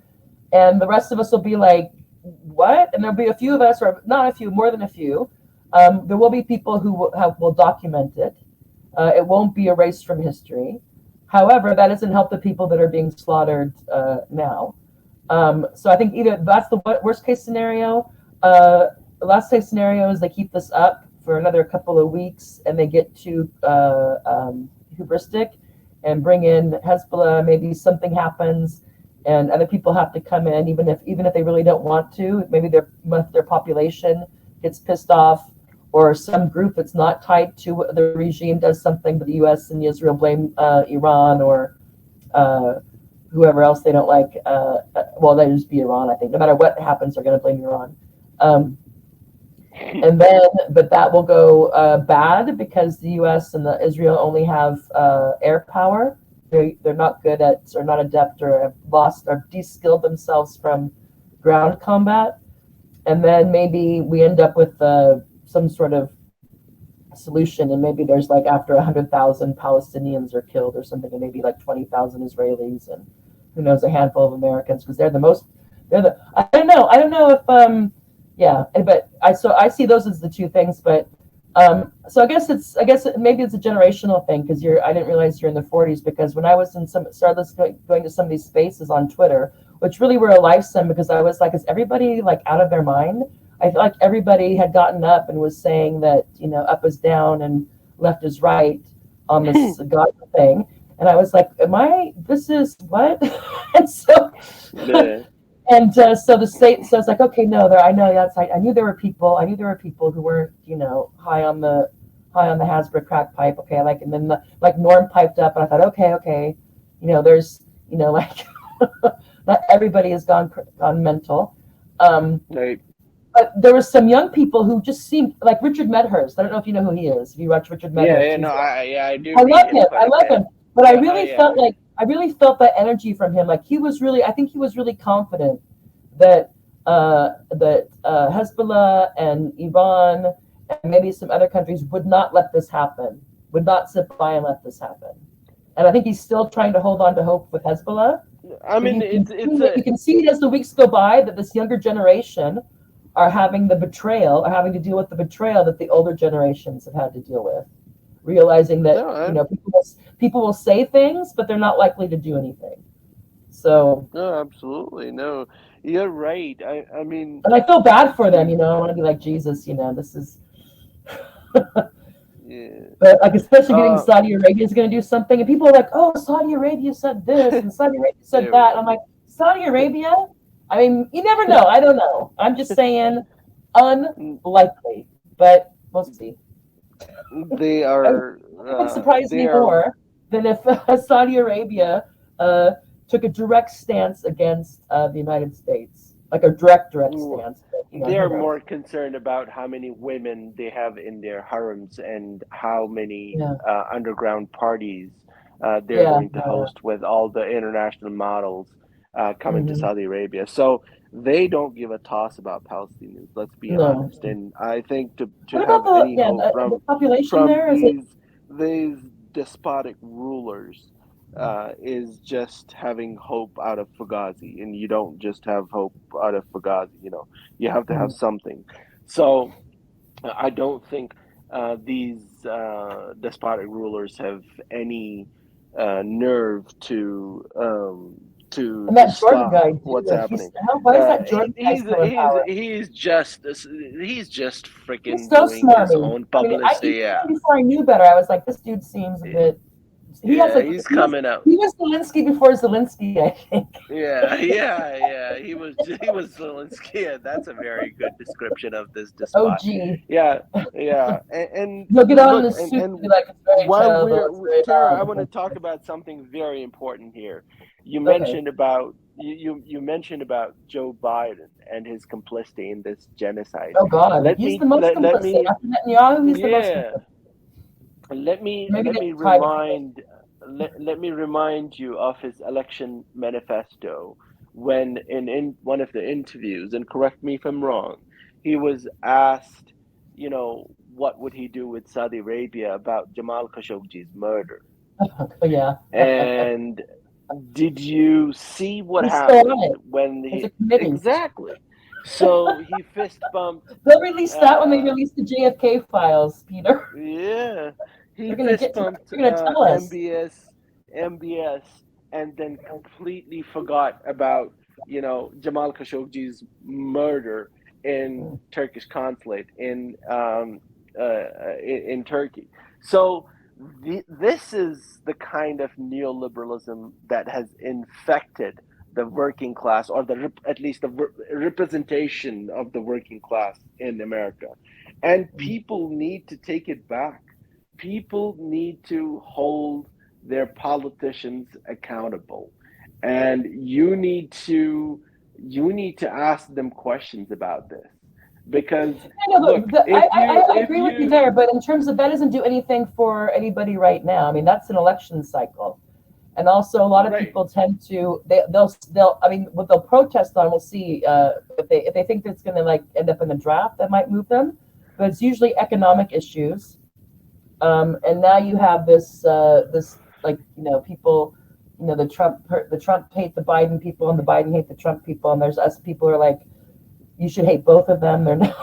and the rest of us will be like, what? And there'll be a few of us, or not a few, more than a few. There will be people who will document it. It won't be erased from history. However, that doesn't help the people that are being slaughtered now. So I think either that's the worst case scenario. The last case scenario is they keep this up for another couple of weeks and they get too hubristic and bring in Hezbollah. Maybe something happens and other people have to come in, even if they really don't want to. Maybe their population gets pissed off, or some group that's not tied to the regime does something, but the U.S. and Israel blame Iran or whoever else they don't like. Well, they just be Iran, I think. No matter what happens, they're going to blame Iran. And then, but that will go bad because the U.S. and Israel only have air power. They're not good at, or not adept, or have lost or de-skilled themselves from ground combat. And then maybe we end up with some sort of solution, and maybe there's like after 100,000 Palestinians are killed or something, and maybe like 20,000 Israelis, and who knows, a handful of Americans, because they're the most. I don't know. I don't know if yeah, but I see those as the two things, but so I guess maybe it's a generational thing, because I didn't realize you're in the 40s, because when I was started going to some of these spaces on Twitter, which really were a lifetime, because I was like, is everybody like out of their mind? I feel like everybody had gotten up and was saying that up is down and left is right on this God thing. And I was like, this is what? And so, Yeah. and so the state, so it's like, okay, no, I know that's, I knew there were people who weren't, high on the Hasbro crack pipe. Okay, like, and then like Norm piped up, and I thought, okay, there's, like, not everybody has gone mental. Right. But there were some young people who just seemed like Richard Medhurst. I don't know if you know who he is. If you watch Richard Yeah, Medhurst, yeah, no, I do I read love him him. quite I a love bit. him. But Yeah, yeah, I really felt that energy from him. Like I think he was really confident that Hezbollah and Iran and maybe some other countries would not let this happen, would not sit by and let this happen. And I think he's still trying to hold on to hope with Hezbollah. I But mean, you can see it as the weeks go by that this younger generation are having to deal with the betrayal that the older generations have had to deal with, realizing that no, people will say things, but they're not likely to do anything. So, no, absolutely, no, you're right. I mean, and I feel bad for them. you, I want to be like Jesus. This is, yeah, but like especially getting uh, Saudi Arabia is going to do something, and people are like, "Oh, Saudi Arabia said this, and Saudi Arabia said there we that." go. I'm like, Saudi Arabia? I mean, you never know. I don't know. I'm just saying, unlikely, but we'll see. They It are, would surprise they me are. more than if Saudi Arabia uh, took a direct stance against the United States, like a direct stance. But, who They're knows? more concerned about how many women they have in their harems and how many Yeah, underground parties they're yeah, going to host with all the international models coming to hmm Saudi Arabia. So they don't give a toss about Palestinians, let's be no. honest. And I think to What about have any hope the population from there? Is it? these despotic rulers is just having hope out of Fugazi, and you don't just have hope out of Fugazi. You have to have Mm. something. So I don't think these despotic rulers have any nerve And to that Jordan stop guy, what's dude, happening. why is that Jordan guy He's still in power? he's just He's freaking so doing his smarmy. own I mean, publicity. even Yeah, before I knew better, I was like, this dude seems a bit. He has yeah, a he's coming out. he was Zelensky before Zelensky, I think. Yeah, yeah, yeah. He was Zelensky. Yeah, that's a very good description of this Oh, despot. gee. Yeah, yeah. And He'll get on in look, the suit and be like, it's very while terrible, it's very Tara, I bad. want to talk about something very important here. You Okay. mentioned about you mentioned about Joe Biden and his complicity in this genocide. Oh, God. Let He's me the most let complicit. me After Netanyahu, he's the most yeah complicit. Maybe let they me tried to convince remind let me remind you of his election manifesto when in one of the interviews, and correct me if I'm wrong, he was asked, what would he do with Saudi Arabia about Jamal Khashoggi's murder? Oh, yeah. And did you see what He's still on happened it. when There's a he committee. exactly? So he fist bumped They'll release that when they uh, release the JFK files, Peter. yeah, he They're gonna fist get to. bumped They're gonna tell us. MBS, and then completely forgot about Jamal Khashoggi's murder in Turkish consulate in Turkey. So this is the kind of neoliberalism that has infected the working class, or at least the representation of the working class in America, and people need to take it back. People need to hold their politicians accountable, and you need to ask them questions about this, because I know, look, but if you I if agree with you you there. But in terms of that, doesn't do anything for anybody right now. I mean, that's an election cycle, and also a lot of right, people tend to they'll. I mean, what they'll protest on, we'll see if they think that's going to like end up in the draft, that might move them. But it's usually economic issues. And now you have this like people, the Trump hate the Biden people and the Biden hate the Trump people, and there's us people who are like, you should hate both of them. They're not,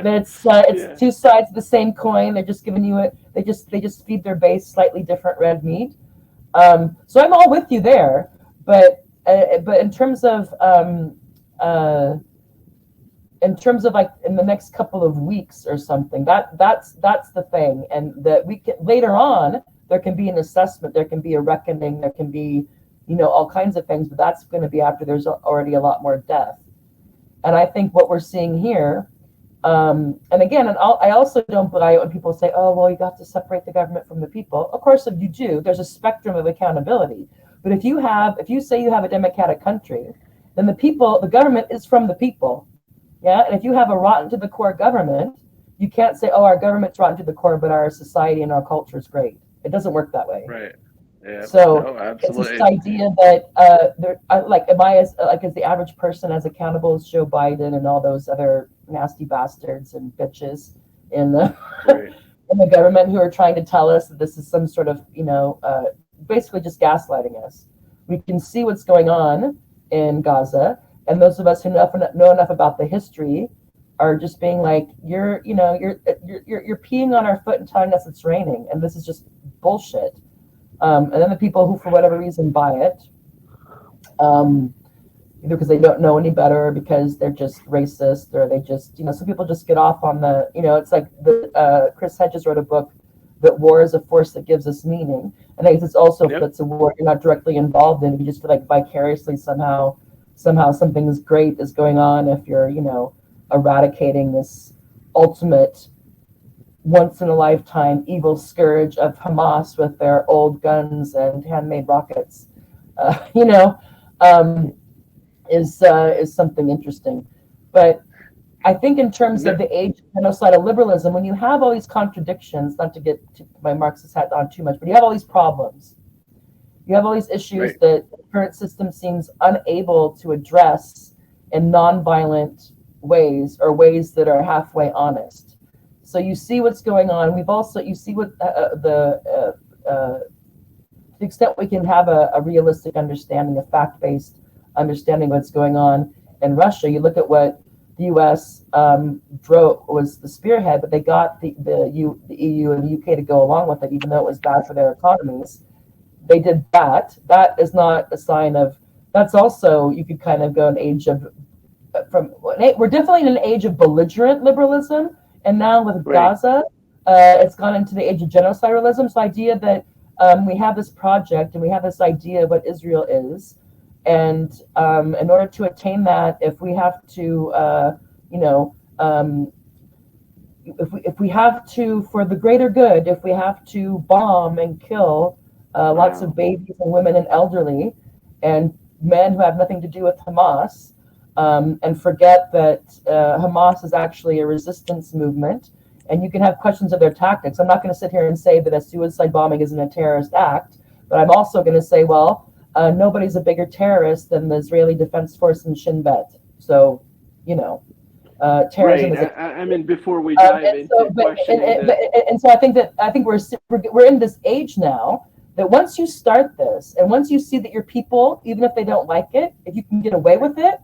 it's yeah, two sides of the same coin. They're just giving you it. They just feed their base slightly different red meat. So I'm all with you there, but uh, in terms of like in the next couple of weeks or something, that's the thing, and that we can later on there can be an assessment, there can be a reckoning, there can be, all kinds of things, but that's going to be after there's already a lot more death. And I think what we're seeing here, and again, I also don't buy it when people say, oh, well, you got to separate the government from the people. Of course, if you do, there's a spectrum of accountability. But if you say you have a democratic country, then the government is from the people. Yeah. And if you have a rotten to the core government, you can't say, oh, our government's rotten to the core, but our society and our culture is great. It doesn't work that way. Right. Yeah. So it's this idea that am I as the average person as accountable as Joe Biden and all those other nasty bastards and bitches in the right. in the government who are trying to tell us that this is some sort of basically just gaslighting us. We can see what's going on in Gaza, and those of us who know enough about the history are just being like, you're peeing on our foot and telling us it's raining, and this is just bullshit. And then the people who, for whatever reason, buy it, either because they don't know any better, or because they're just racist, or they just, some people just get off on the, it's like Chris Hedges wrote a book that war is a force that gives us meaning. And I guess it's also if it's a war you're not directly involved in, you just feel like vicariously somehow something great is going on if you're, eradicating this ultimate once in a lifetime evil scourge of Hamas with their old guns and handmade rockets, is something interesting. But I think in terms of the age of genocidal liberalism, when you have all these contradictions, not to get my Marxist hat on too much, but you have all these problems. You have all these issues that the current system seems unable to address in nonviolent ways, or ways that are halfway honest. So you see what's going on. You see what to the extent we can have a realistic understanding, a fact-based understanding of what's going on in Russia. You look at what the U.S. was the spearhead, but they got the EU and the UK to go along with it, even though it was bad for their economies. They did that. That is not a sign of. That's also, you could kind of go an age of. We're definitely in an age of belligerent liberalism. And now with Gaza, it's gone into the age of genocidalism. So the idea that we have this project and we have this idea of what Israel is, and in order to attain that, if we have to, if we have to, for the greater good, if we have to bomb and kill lots of babies and women and elderly and men who have nothing to do with Hamas, and forget that Hamas is actually a resistance movement, and you can have questions of their tactics. I'm not going to sit here and say that a suicide bombing isn't a terrorist act, but I'm also going to say, well, nobody's a bigger terrorist than the Israeli Defense Force in Shin Bet. So, terrorism is I mean, before we dive into questioning and so I think we're in this age now that once you start this, and once you see that your people, even if they don't like it, if you can get away with it,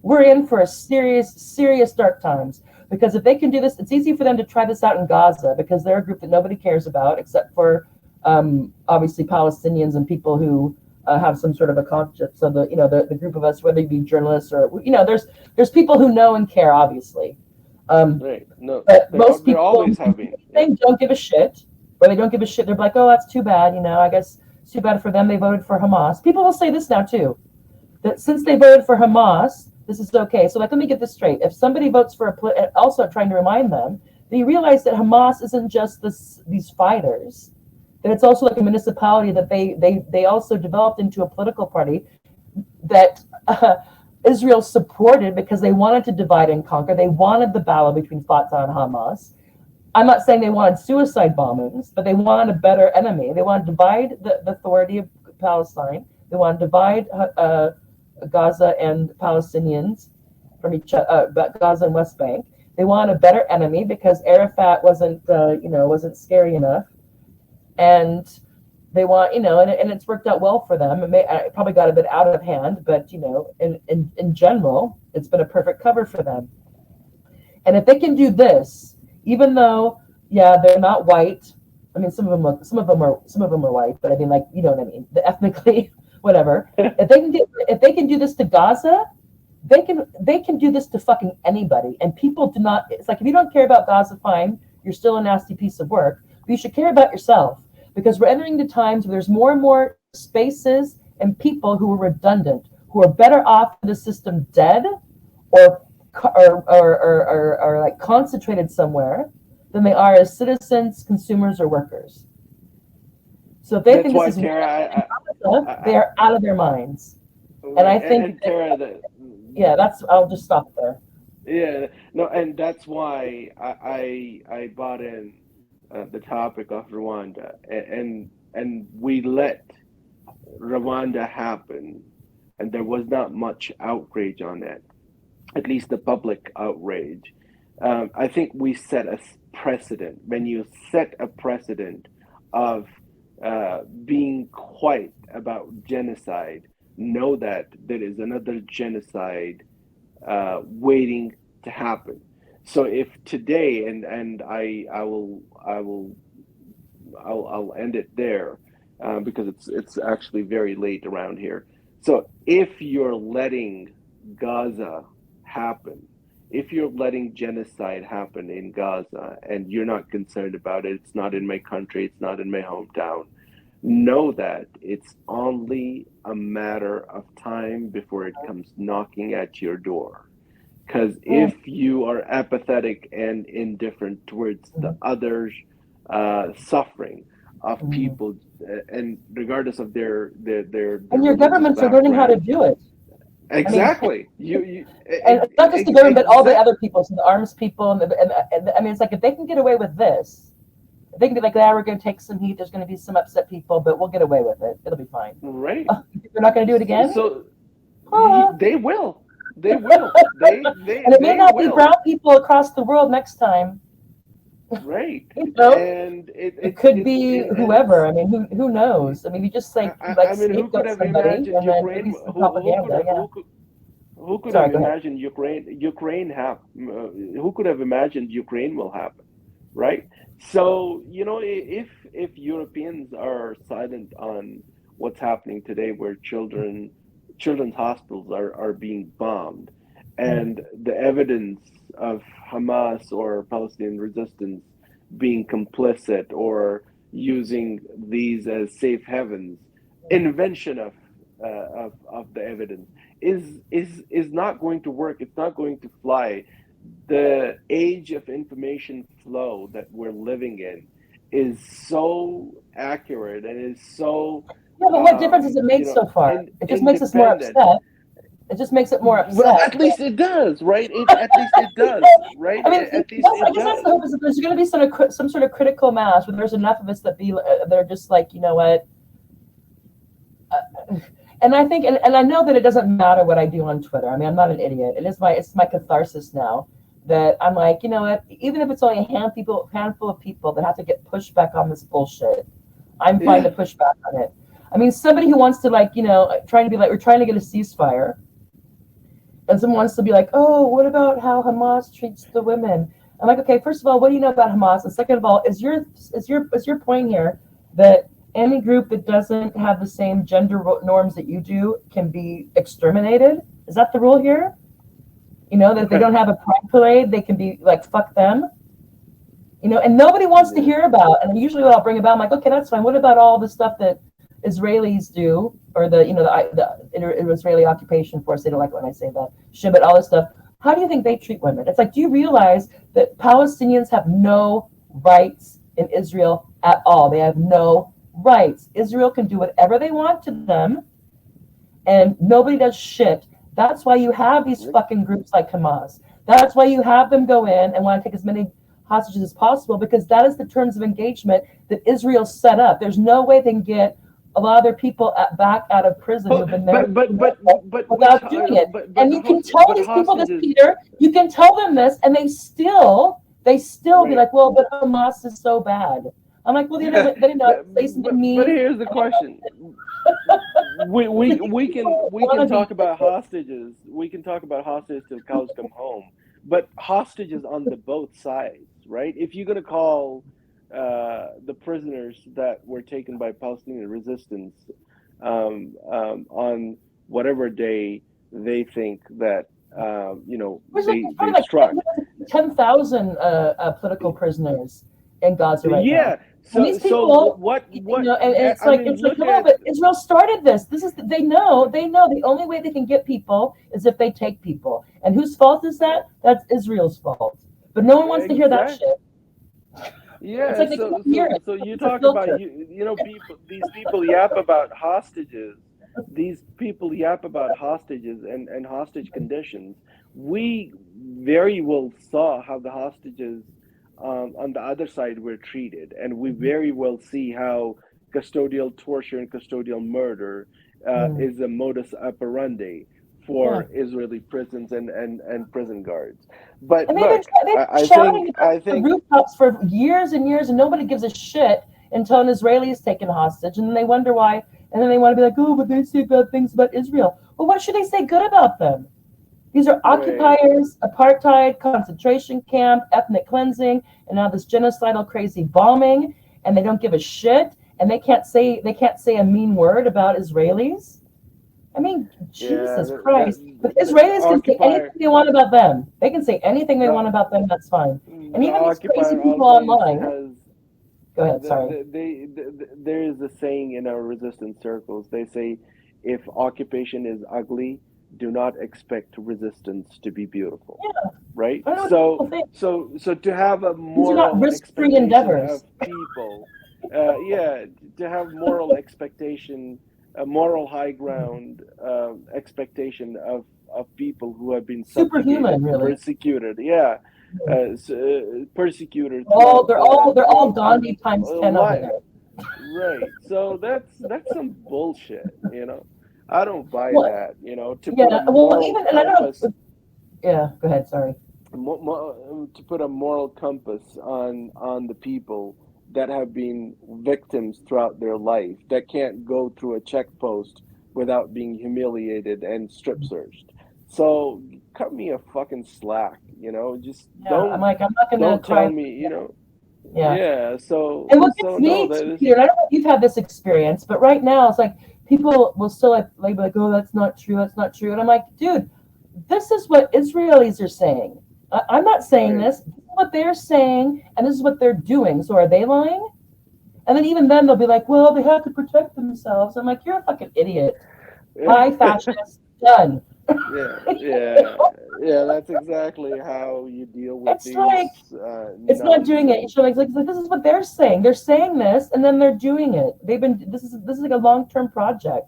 we're in for a serious dark times. Because if they can do this, it's easy for them to try this out in Gaza, because they're a group that nobody cares about, except for obviously Palestinians and people who have some sort of a conscience. So the group of us, whether you be journalists or there's people who know and care, obviously. But most people always have been. Don't give a shit, or they don't give a shit. They're like, oh, that's too bad. I guess it's too bad for them. They voted for Hamas. People will say this now too, that since they voted for Hamas, this is okay. So let me get this straight. If somebody votes for also trying to remind them that you realize that Hamas isn't just these fighters, that it's also like a municipality that they also developed into a political party that Israel supported because they wanted to divide and conquer. They wanted the battle between Fatah and Hamas. I'm not saying they wanted suicide bombings, but they wanted a better enemy. They wanted to divide the authority of Palestine. They wanted to divide Gaza and Palestinians from Gaza and West Bank. They want a better enemy because Arafat wasn't scary enough, and they want and it's worked out well for them. It probably got a bit out of hand, but in general, it's been a perfect cover for them. And if they can do this, even though they're not white, I mean some of them are white, but I mean what I mean, the ethnically. Whatever. If they can do this to Gaza, they can do this to fucking anybody. And people do not. It's like, if you don't care about Gaza, fine, you're still a nasty piece of work. But you should care about yourself, because we're entering the times where there's more and more spaces and people who are redundant, who are better off in the system dead or like concentrated somewhere than they are as citizens, consumers, or workers. So if they think this is they are out of their minds. And I think, and Tara, I'll just stop there. yeah, no, and that's why I brought in the topic of Rwanda, and we let Rwanda happen, and there was not much outrage on it, at least the public outrage. I think we set a precedent. When you set a precedent of being quiet about genocide, know that there is another genocide waiting to happen. So if today, and I'll end it there because it's actually very late around here. So if you're letting Gaza happen, if you're letting genocide happen in Gaza and you're not concerned about it, it's not in my country, it's not in my hometown, know that it's only a matter of time before it comes knocking at your door. Because if you are apathetic and indifferent towards the others' suffering of people, and regardless of their and your governments are learning how to do it. Exactly. I mean, and not just the government, but all the other people, so the arms people, and I mean, it's like if they can get away with this, if they can be like, we're going to take some heat. There's going to be some upset people, but we'll get away with it. It'll be fine. Right. They're not going to do it again. So they will. They will. And it may not be brown people across the world next time. Right. And it could be whoever. I mean, who knows? I mean, you just like who could have imagined Ukraine? Who could have imagined Ukraine who could have imagined Ukraine will happen, right? So if Europeans are silent on what's happening today, where children's hospitals are being bombed, and the evidence of Hamas or Palestinian resistance being complicit or using these as safe havens, invention of the evidence is not going to work. It's not going to fly. The age of information flow that we're living in is so accurate and is so. Yeah, but what difference has it made so far? It just makes us more upset. It just makes it more upset. Well, at least it does, right? At least it does, right? I mean, I guess that's the hope, is that there's going to be some sort of critical mass where there's enough of us that they're just like, you know what? And I think, and I know that it doesn't matter what I do on Twitter. I mean, I'm not an idiot. It's my catharsis now that I'm like, you know what? Even if it's only a handful of people that have to get pushed back on this bullshit, I'm fine to push back on it. I mean, somebody who wants to trying to be like, we're trying to get a ceasefire. And someone wants to be like, oh, what about how Hamas treats the women? I'm like, okay, first of all, what do you know about Hamas? And second of all, is your point here that any group that doesn't have the same gender norms that you do can be exterminated? Is that the rule here? That if they don't have a pride parade, they can be like, fuck them? And nobody wants to hear about. And usually what I'll bring about, I'm like, okay, that's fine. What about all the stuff that Israelis do, or the Israeli occupation force? They don't like it when I say that shit, but all this stuff. How do you think they treat women? It's like, do you realize that Palestinians have no rights in Israel at all? They have no rights. Israel can do whatever they want to them, and nobody does shit. That's why you have these fucking groups like Hamas. That's why you have them go in and want to take as many hostages as possible, because that is the terms of engagement that Israel set up. There's no way they can get a lot of their people back out of prison who've been there without doing it. And you can tell these people this, Peter. You can tell them this, and they still be like, well, but Hamas is so bad. I'm like, well, they didn't know. But here's the question. we can talk about hostages. We can talk about hostages till cows come home. But hostages on the both sides, right? If you're going to call the prisoners that were taken by Palestinian resistance on whatever day they think that they struck. 10,000 political prisoners in Gaza right now. And these So people, what and it's I like mean, look come on, at but Israel started this. This is they know the only way they can get people is if they take people. And whose fault is that? That's Israel's fault. But no one wants to hear that exactly. shit. It's Yeah, like they can't hear it. you It's a talk about filter. people, these people yap about hostages. These people yap about hostages and hostage conditions. We very well saw how the hostages on the other side were treated, and we very well see how custodial torture and custodial murder Mm. is a modus operandi Yeah. for Israeli prisons and prison guards. But And look, they've been shouting about I the think rooftops for years and years, and nobody gives a shit until an Israeli is taken hostage, and then they wonder why, and then they want to be like, oh, but they say bad things about Israel. Well, what should they say good about them? These are right. occupiers, apartheid, concentration camp, ethnic cleansing, and now this genocidal crazy bombing, and they don't give a shit, and they can't say a mean word about Israelis. I mean, Yeah, Jesus Christ. But the Israelis can say anything occupier, they want about them. They can say anything they want the about them, that's fine. And the even these crazy occupier people always online, has go ahead, sorry. there is a saying in our resistance circles. They say, if occupation is ugly, do not expect resistance to be beautiful. Yeah, Right? I don't know what people think. So to have a These are not moral risk-free expectation of endeavors. people, yeah, to have moral expectation, a moral high ground expectation of people who have been Superhuman, subjugated, really. persecuted, yeah, persecuted They're all throughout their Gandhi times 10 over life. there. Right. So that's some bullshit, you know. I don't buy Well, that, to put a yeah, well, moral even, and I don't compass know, yeah, go ahead, sorry. to put a moral compass on the people that have been victims throughout their life that can't go through a check post without being humiliated and strip searched. So cut me a fucking slack, just Yeah, I'm like, I'm not gonna don't tell cry. me, Yeah. yeah. And what So gets no, me, that is Peter, and I don't know if you've had this experience, but right now it's like people will still like be like, oh, that's not true, that's not true. And I'm like, dude, this is what Israelis are saying. I'm not saying right. this. This is what they're saying, and this is what they're doing. So are they lying? And then even then they'll be like, well, they have to protect themselves. I'm like, you're a fucking idiot. Hi, fascist. Done. Yeah, yeah, yeah. That's exactly how you deal with It's like these it's not doing it. nonsense. So like this is what they're saying. They're saying this, and then they're doing it. They've been this is like a long-term project.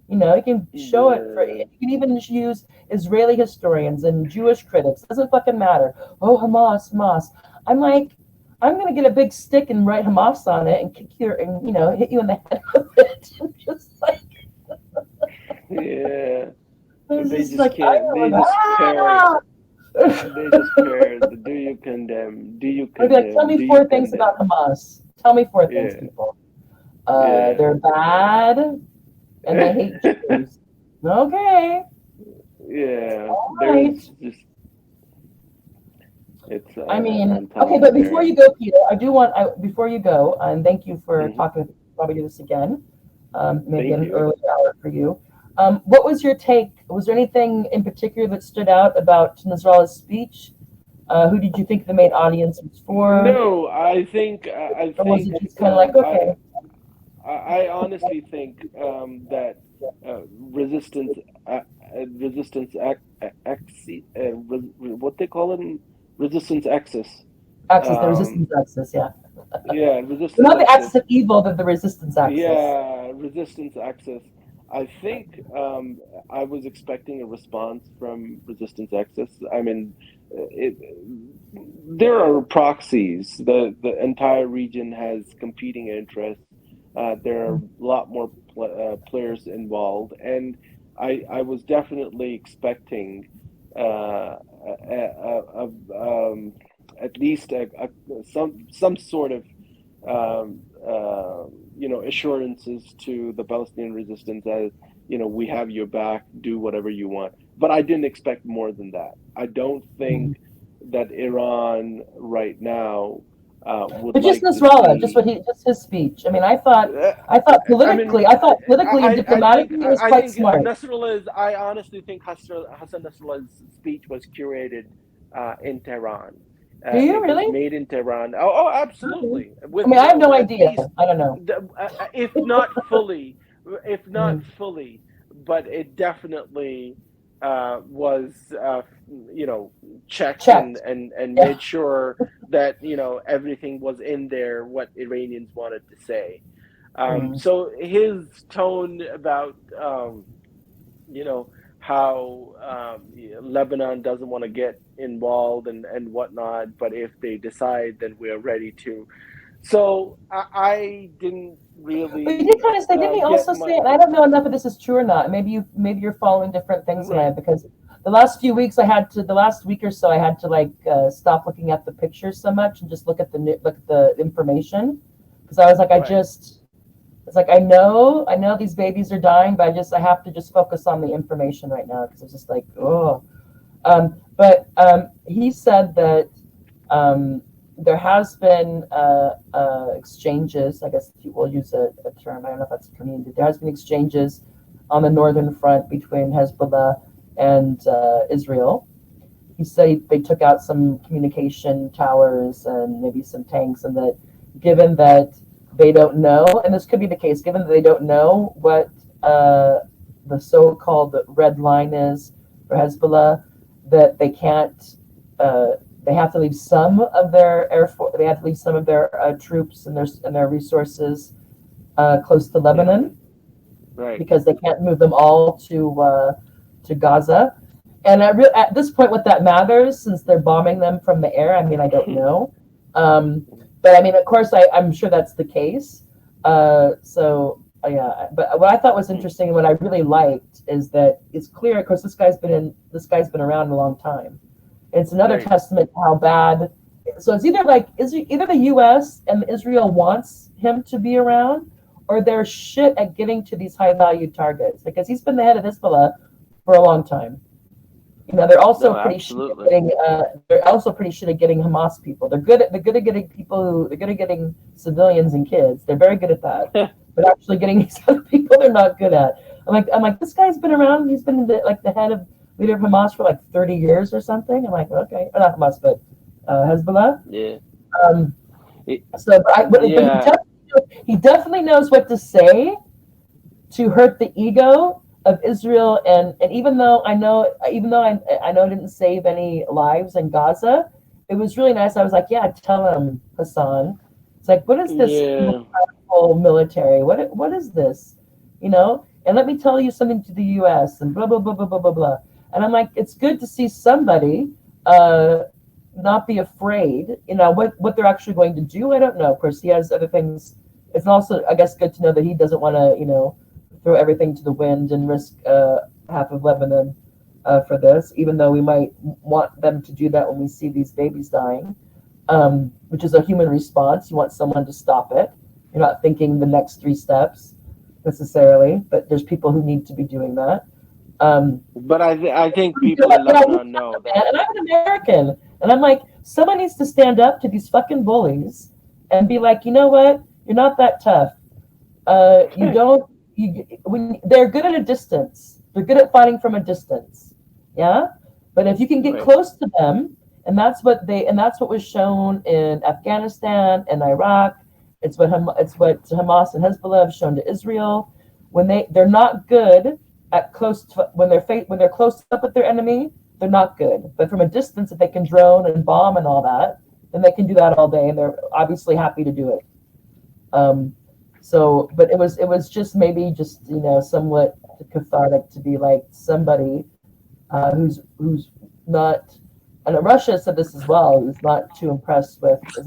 You can show it for. Yeah, You can even use Israeli historians and Jewish critics. Doesn't fucking matter. Oh, Hamas, Hamas. I'm like, I'm gonna get a big stick and write Hamas on it and kick your and hit you in the head with it. And just like yeah. it's They just just like I can't. am They like just parrot. ah. They just parrot. Do you condemn? Do you I'd be like, tell condemn? me Do you four things condemn? about Hamas. Tell me four things, Yeah, people. yeah, They're bad and they hate Jews. Okay, yeah. all There's right. just it's. I mean, I'm okay, telling you, but before you there. go, Peter, before you go, and thank you for Hmm. talking. Probably do this again. Maybe at Thank an you. earlier hour for you. What was your take? Was there anything in particular that stood out about Nasrallah's speech? Who did you think the main audience was for? No, I Or was it think just kind of like, okay, I honestly think that resistance, resistance, what they call it, resistance axis. axis, the Um, resistance axis, yeah. yeah, So resistance not the axis axis. of evil, but the resistance axis. Yeah, resistance axis. I think I was expecting a response from resistance axis. I mean, there are proxies. The entire region has competing interests. There are a lot more players involved, and I was definitely expecting at least some sort of um, uh, assurances to the Palestinian resistance as we have your back, do whatever you want. But I didn't expect more than that. I don't think that Iran right now would But just like to Nasrallah, see. just his speech. I mean, Uh, I mean, politically and diplomatically, it was I quite think smart. Nasrallah is. I honestly think Hassan Nasrallah's speech was curated in Tehran. Do you It was really? made in Tehran. Oh, Okay. absolutely. I With mean, I have no at idea. least, I don't know. if not fully, if not Mhm. fully, but it definitely was, you know, checked Checked. and Yeah. made sure that, you know, everything was in there what Iranians wanted to say. Mm. So his tone about, you know, how Lebanon doesn't want to get involved and whatnot, but if they decide, then we're ready to. So I didn't But you did really kind of say, didn't he get also my say, and I don't know enough if this is true or not. Maybe you're following different things than I right, have because the last few weeks the last week or so, I had to like stop looking at the pictures so much and just look at the information because I was like, right, it's like I know these babies are dying, but I have to just focus on the information right now because it's just like, oh. But he said that there has been exchanges. I guess we'll use a term. I don't know if that's a term. There has been exchanges on the northern front between Hezbollah and Israel. He said they took out some communication towers and maybe some tanks, and that given that they don't know, and this could be the case, given that they don't know what the so-called red line is for Hezbollah, that they can't. They have to leave some of their air force. They have to leave some of their troops and their resources close to yeah, Lebanon right, because they can't move them all to Gaza. And at this point, what that matters, since they're bombing them from the air, I mean, I don't know. But I mean, of course, I'm sure that's the case. Yeah. But what I thought was interesting and what I really liked is that it's clear. Of course, this guy's been around a long time. It's another right, testament to how bad. So it's either the U.S. and Israel wants him to be around, or they're shit at getting to these high value targets because he's been the head of Hezbollah for a long time. You know, they're also no, pretty shit at absolutely, getting. They're also pretty shit at getting Hamas people. They're good at getting people who. They're good at getting civilians and kids. They're very good at that. But actually getting these other people, they're not good at. I'm like, this guy's been around. He's been like the head of leader of Hamas for like 30 years or something. I'm like, okay, or not Hamas, but Hezbollah. yeah, Um, it, but yeah, he definitely knows what to say to hurt the ego of Israel. And even though I know it didn't save any lives in Gaza, it was really nice. I was like, yeah, tell him, Hassan. It's like, what is this yeah, whole military? What is this? You know? And let me tell you something to the U.S. and blah blah blah blah blah blah blah. And I'm like, it's good to see somebody not be afraid. You know what they're actually going to do. I don't know. Of course, he has other things. It's also, I guess, good to know that he doesn't want to, throw everything to the wind and risk half of Lebanon for this, even though we might want them to do that when we see these babies dying, which is a human response. You want someone to stop it. You're not thinking the next three steps necessarily, but there's people who need to be doing that. Um, but I think people in Lebanon know that. and I'm an American, and I'm like, someone needs to stand up to these fucking bullies and be like, you know what? You're not that tough. You don't. When they're good at a distance, they're good at fighting from a distance. Yeah, but if you can get Right, close to them, and that's what was shown in Afghanistan and Iraq. It's what Hamas and Hezbollah have shown to Israel. When they're not good at when they're close up with their enemy, they're not good. But from a distance, if they can drone and bomb and all that, then they can do that all day, and they're obviously happy to do it. Um, but it was just maybe just somewhat cathartic to be like somebody who's not, and Russia said this as well, who's not too impressed with, is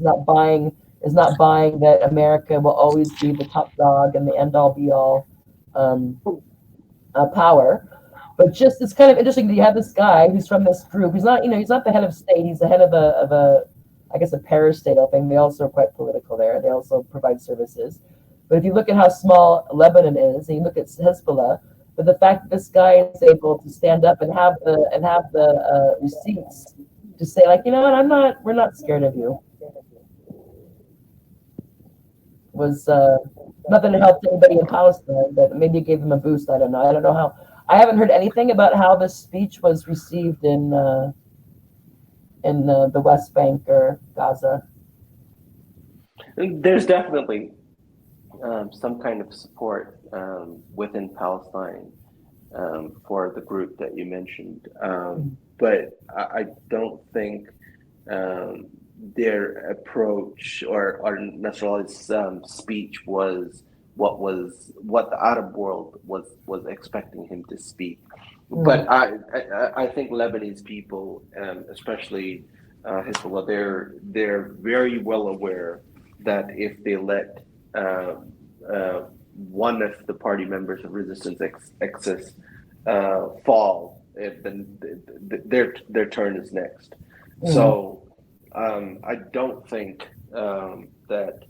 not buying that America will always be the top dog and the end all be all um, power. But just it's kind of interesting that you have this guy who's from this group. He's not the head of state. He's the head of a I guess a parastatal thing. They also are quite political there. They also provide services. But if you look at how small Lebanon is, and you look at Hezbollah, but the fact that this guy is able to stand up and have the receipts to say like, you know what, we're not scared of you, was not that it helped anybody in Palestine, but maybe it gave them a boost. I don't know. I don't know how. I haven't heard anything about how this speech was received in in the West Bank or Gaza? There's definitely some kind of support within Palestine for the group that you mentioned, but I don't think their approach or Nasrallah's speech was what the Arab world was expecting him to speak. But I think Lebanese people, especially Hezbollah, they're very well aware that if they let one of the party members of resistance Axis fall, then their turn is next. So I don't think that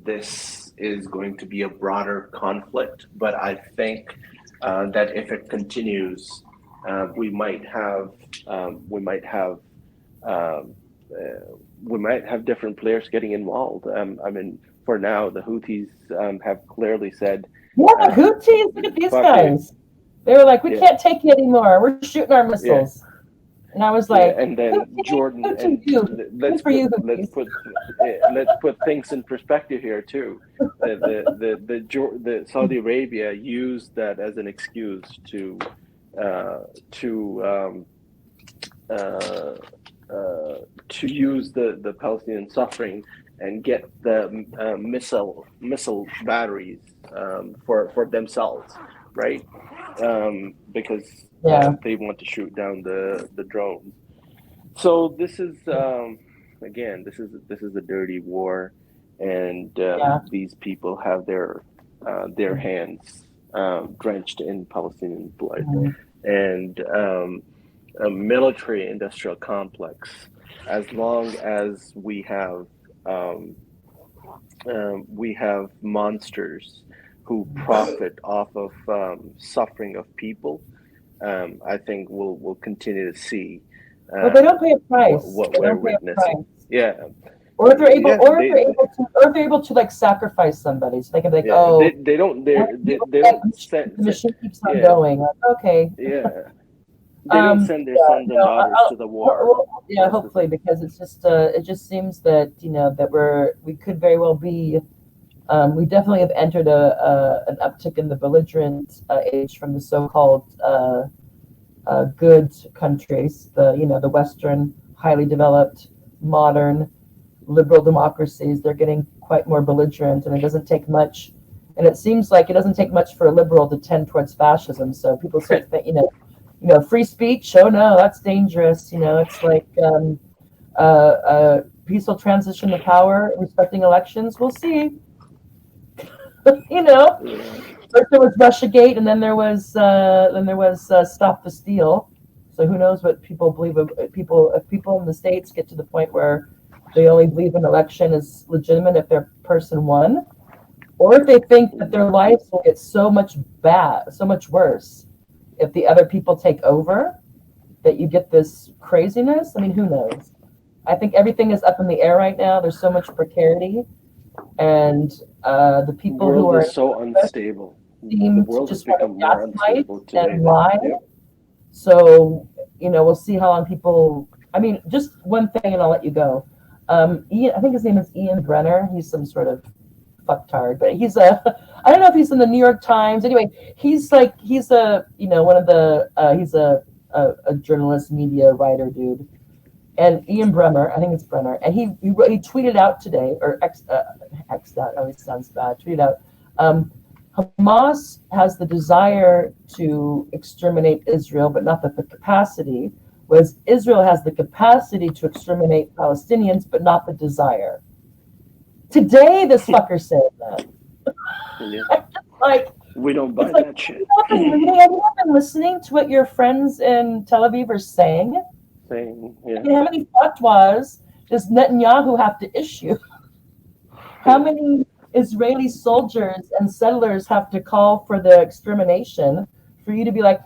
this is going to be a broader conflict, but I think that if it continues, we might have different players getting involved. I mean, for now, the Houthis have clearly said, "Yeah, the Houthis, look at these guys." They were like, "We can't take it anymore. We're shooting our missiles." Yeah. And I was like, and then Jordan, and let's put things in perspective here too. The Saudi Arabia used that as an excuse to use the Palestinian suffering and get the missile batteries for themselves, right? Because they want to shoot down the drones. So this is again, this is a dirty war, and these people have their hands drenched in Palestinian blood, and a military-industrial complex. As long as we have monsters who profit off of suffering of people, I think we'll continue to see. But they don't pay a price. What we're witnessing, Or if they're able, or they're able to like sacrifice somebody, so they can be like, they don't the machine keeps on going. Like, okay. Yeah. They don't send their sons and daughters to the war. Well, hopefully, because it's just it just seems that that we could very well be. We definitely have entered an uptick in the belligerent age from the so-called good countries, the Western, highly developed, modern, liberal democracies. They're getting quite more belligerent, and it doesn't take much. And it seems like it doesn't take much for a liberal to tend towards fascism. So people start thinking, free speech. Oh no, that's dangerous. It's like peaceful transition to power, respecting elections. We'll see. First there was Russiagate, and then there was Stop the Steal. So who knows what people believe? If people in the States get to the point where they only believe an election is legitimate if their person won, or if they think that their lives will get so much worse if the other people take over, that you get this craziness. I mean, who knows? I think everything is up in the air right now. There's so much precarity, and the people who are so unstable seem to just want to gaslight and lie. Yep. So we'll see how long people. I mean, just one thing, and I'll let you go. Ian, I think his name is Ian Brenner. He's some sort of fucktard, but he's I don't know if he's in the New York Times. Anyway, he's a one of the he's a journalist, media writer dude. And Ian Bremmer, I think it's Brenner, and he tweeted out today, or X that always sounds bad. Tweeted out, Hamas has the desire to exterminate Israel, but not the capacity. Whereas Israel has the capacity to exterminate Palestinians, but not the desire. Today, this fucker said that. Like, we don't buy that shit. Have you been listening to what your friends in Tel Aviv are saying? Yeah. I mean, how many fatwas does Netanyahu have to issue? How many Israeli soldiers and settlers have to call for the extermination for you to be like,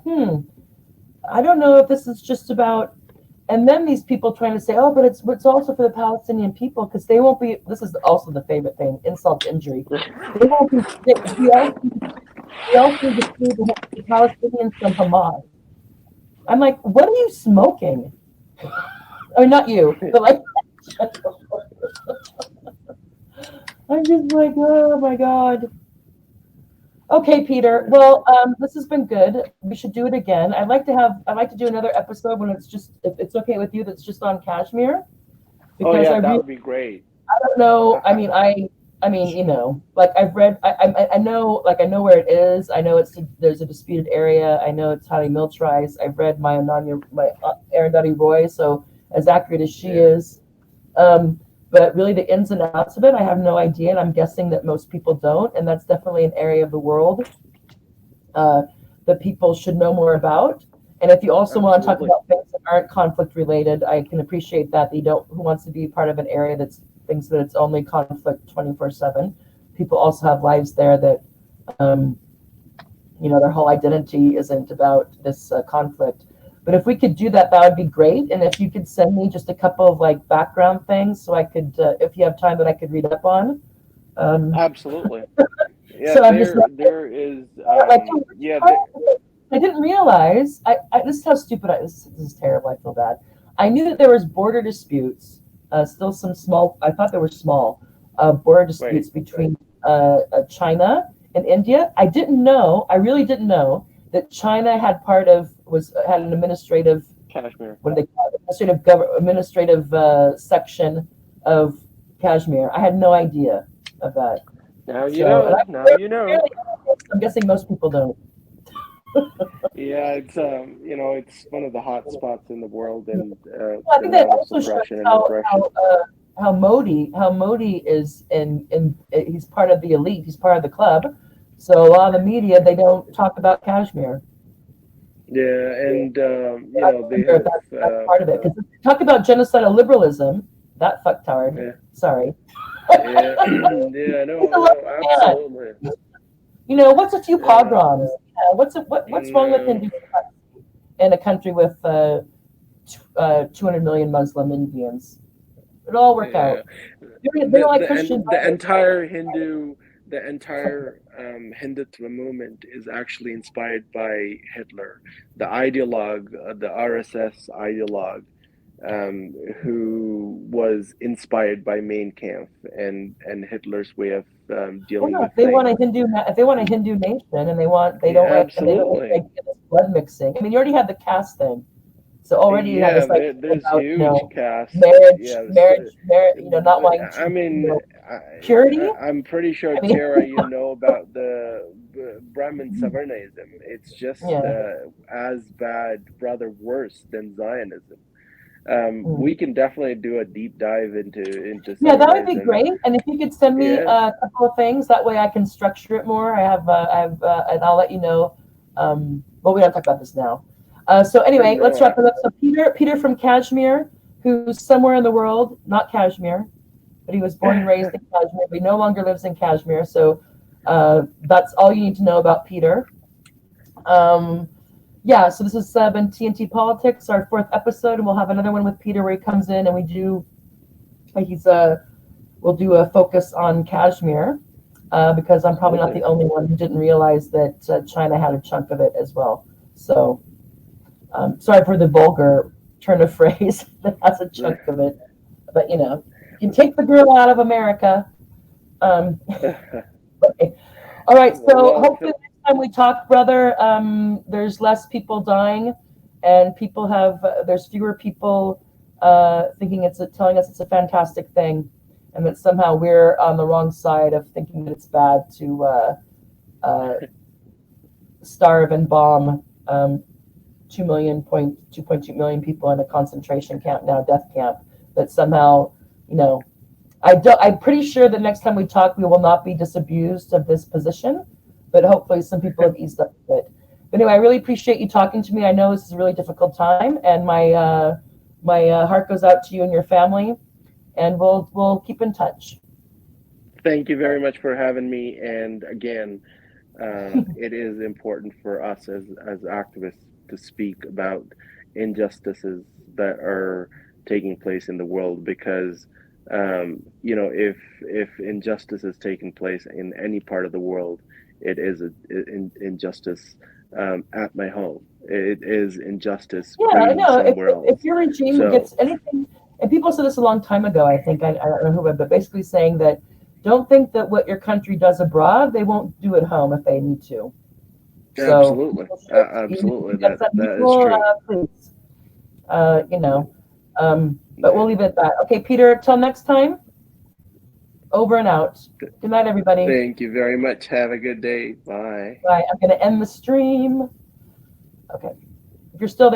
I don't know if this is just about. And then these people trying to say, but it's also for the Palestinian people, because they won't be. This is also the favorite thing: insult to injury. They won't be. We also defeat the Palestinians from Hamas. I'm like, what are you smoking? I mean, not you, but like, I'm just like, oh my God. Okay, Peter. Well, this has been good. We should do it again. I'd like to do another episode when it's just, if it's okay with you, that's just on Kashmir, Oh because yeah, I that really would be great. don't know. Uh, I mean, like I've read, I know, like I know where it is. I know there's a disputed area. I know it's highly militarized. I've read my Arundhati Roy, so as accurate as she yeah. is. Um, but really, the ins and outs of it, I have no idea, and I'm guessing that most people don't. And that's definitely an area of the world uh, that people should know more about. And if you also want to talk Absolutely. about things that aren't conflict related, I can appreciate that. You don't who wants to be part of an area that's thinks that it's only conflict 24/7. People also have lives there that um, their whole identity isn't about this conflict. But if we could do that, that would be great. And if you could send me just a couple of like background things, so I could, if you have time, that I could read up on. Um, Absolutely. Yeah, so I'm just there is like, yeah, I didn't realize. This is how stupid this is terrible. I feel bad. I knew that there was border disputes. Still some small. I thought there were small border right, disputes between China and India. I didn't know. I really didn't know that China had an administrative, Kashmir. what do they call it? Administrative section of Kashmir. I had no idea of that. Now you So, and know. Now you know. I'm guessing most people don't. Yeah, it's it's one of the hot spots in the world, and Well, I the think that amount of also shows suppression and aggression. how Modi is in he's part of the elite. He's part of the club. So a lot of the media, they don't talk about Kashmir. Yeah, and I they wonder if have that's part of it. Because talk about genocidal liberalism, that fucktard. yeah, Sorry. yeah, yeah, He's a no, lucky no, man. absolutely. What's a few Yeah, pogroms? What's wrong with no, Hindu in a country with 200 million Muslim Indians? It'll all work yeah. out. They don't like The Christians and the either. entire Hindutva movement is actually inspired by Hitler, the ideologue, the RSS ideologue, who was inspired by Mein Kampf and Hitler's way of Well, dealing no, with things. if they want a Hindu nation, and Yeah, they don't absolutely. like this blood mixing. I mean, you already have the caste thing, so already you have Yeah, this like there's about huge caste. marriage, Yeah, marriage, not wanting I to mean, purity. I'm pretty sure, I mean, Tara, you know about the Brahmin Savarnaism. It's just yeah. as bad, rather worse than Zionism. Mm. We can definitely do a deep dive into Yeah, that would be Savarnaism. great. And if you could send me Yeah, a couple of things, that way I can structure it more. And I'll let you know. Well, we don't talk about this now. So anyway, let's no, wrap it up. So Peter from Kashmir, who's somewhere in the world, not Kashmir, but he was born and raised in Kashmir, but he no longer lives in Kashmir. So that's all you need to know about Peter. Yeah, so this has been TNT Politics, our fourth episode, and we'll have another one with Peter where he comes in and we'll do a focus on Kashmir because I'm probably not absolutely. the only one who didn't realize that China had a chunk of it as well. So sorry for the vulgar turn of phrase that has a chunk of it, but you can take the girl out of America. Um, okay. All right, so Well, hopefully next time we talk, brother, there's less people dying, and there's fewer people telling us it's a fantastic thing, and that somehow we're on the wrong side of thinking that it's bad to uh, starve and bomb 2.2 million people in a concentration camp, now death camp, that somehow, you know, I'm pretty sure that next time we talk, we will not be disabused of this position, but hopefully some people have eased up a bit. But anyway, I really appreciate you talking to me. I know this is a really difficult time, and my heart goes out to you and your family, and we'll keep in touch. thank you very much for having me. And again, it is important for us as activists to speak about injustices that are taking place in the world because if injustice is taking place in any part of the world, it is injustice at my home. It is injustice Yeah, I breeding know. If, somewhere if else. your regime So gets anything, and people said this a long time ago, I think, I don't know who, but basically saying that don't think that what your country does abroad, they won't do at home if they need to. So absolutely, people should, even if absolutely, you get some that is people, true. please, you Yeah, know, but we'll yeah. leave it at that. Okay, Peter, till next time, over and out. Good night, everybody. Thank you very much. Have a good day. Bye. Bye. I'm going to end the stream. Okay. If you're still there,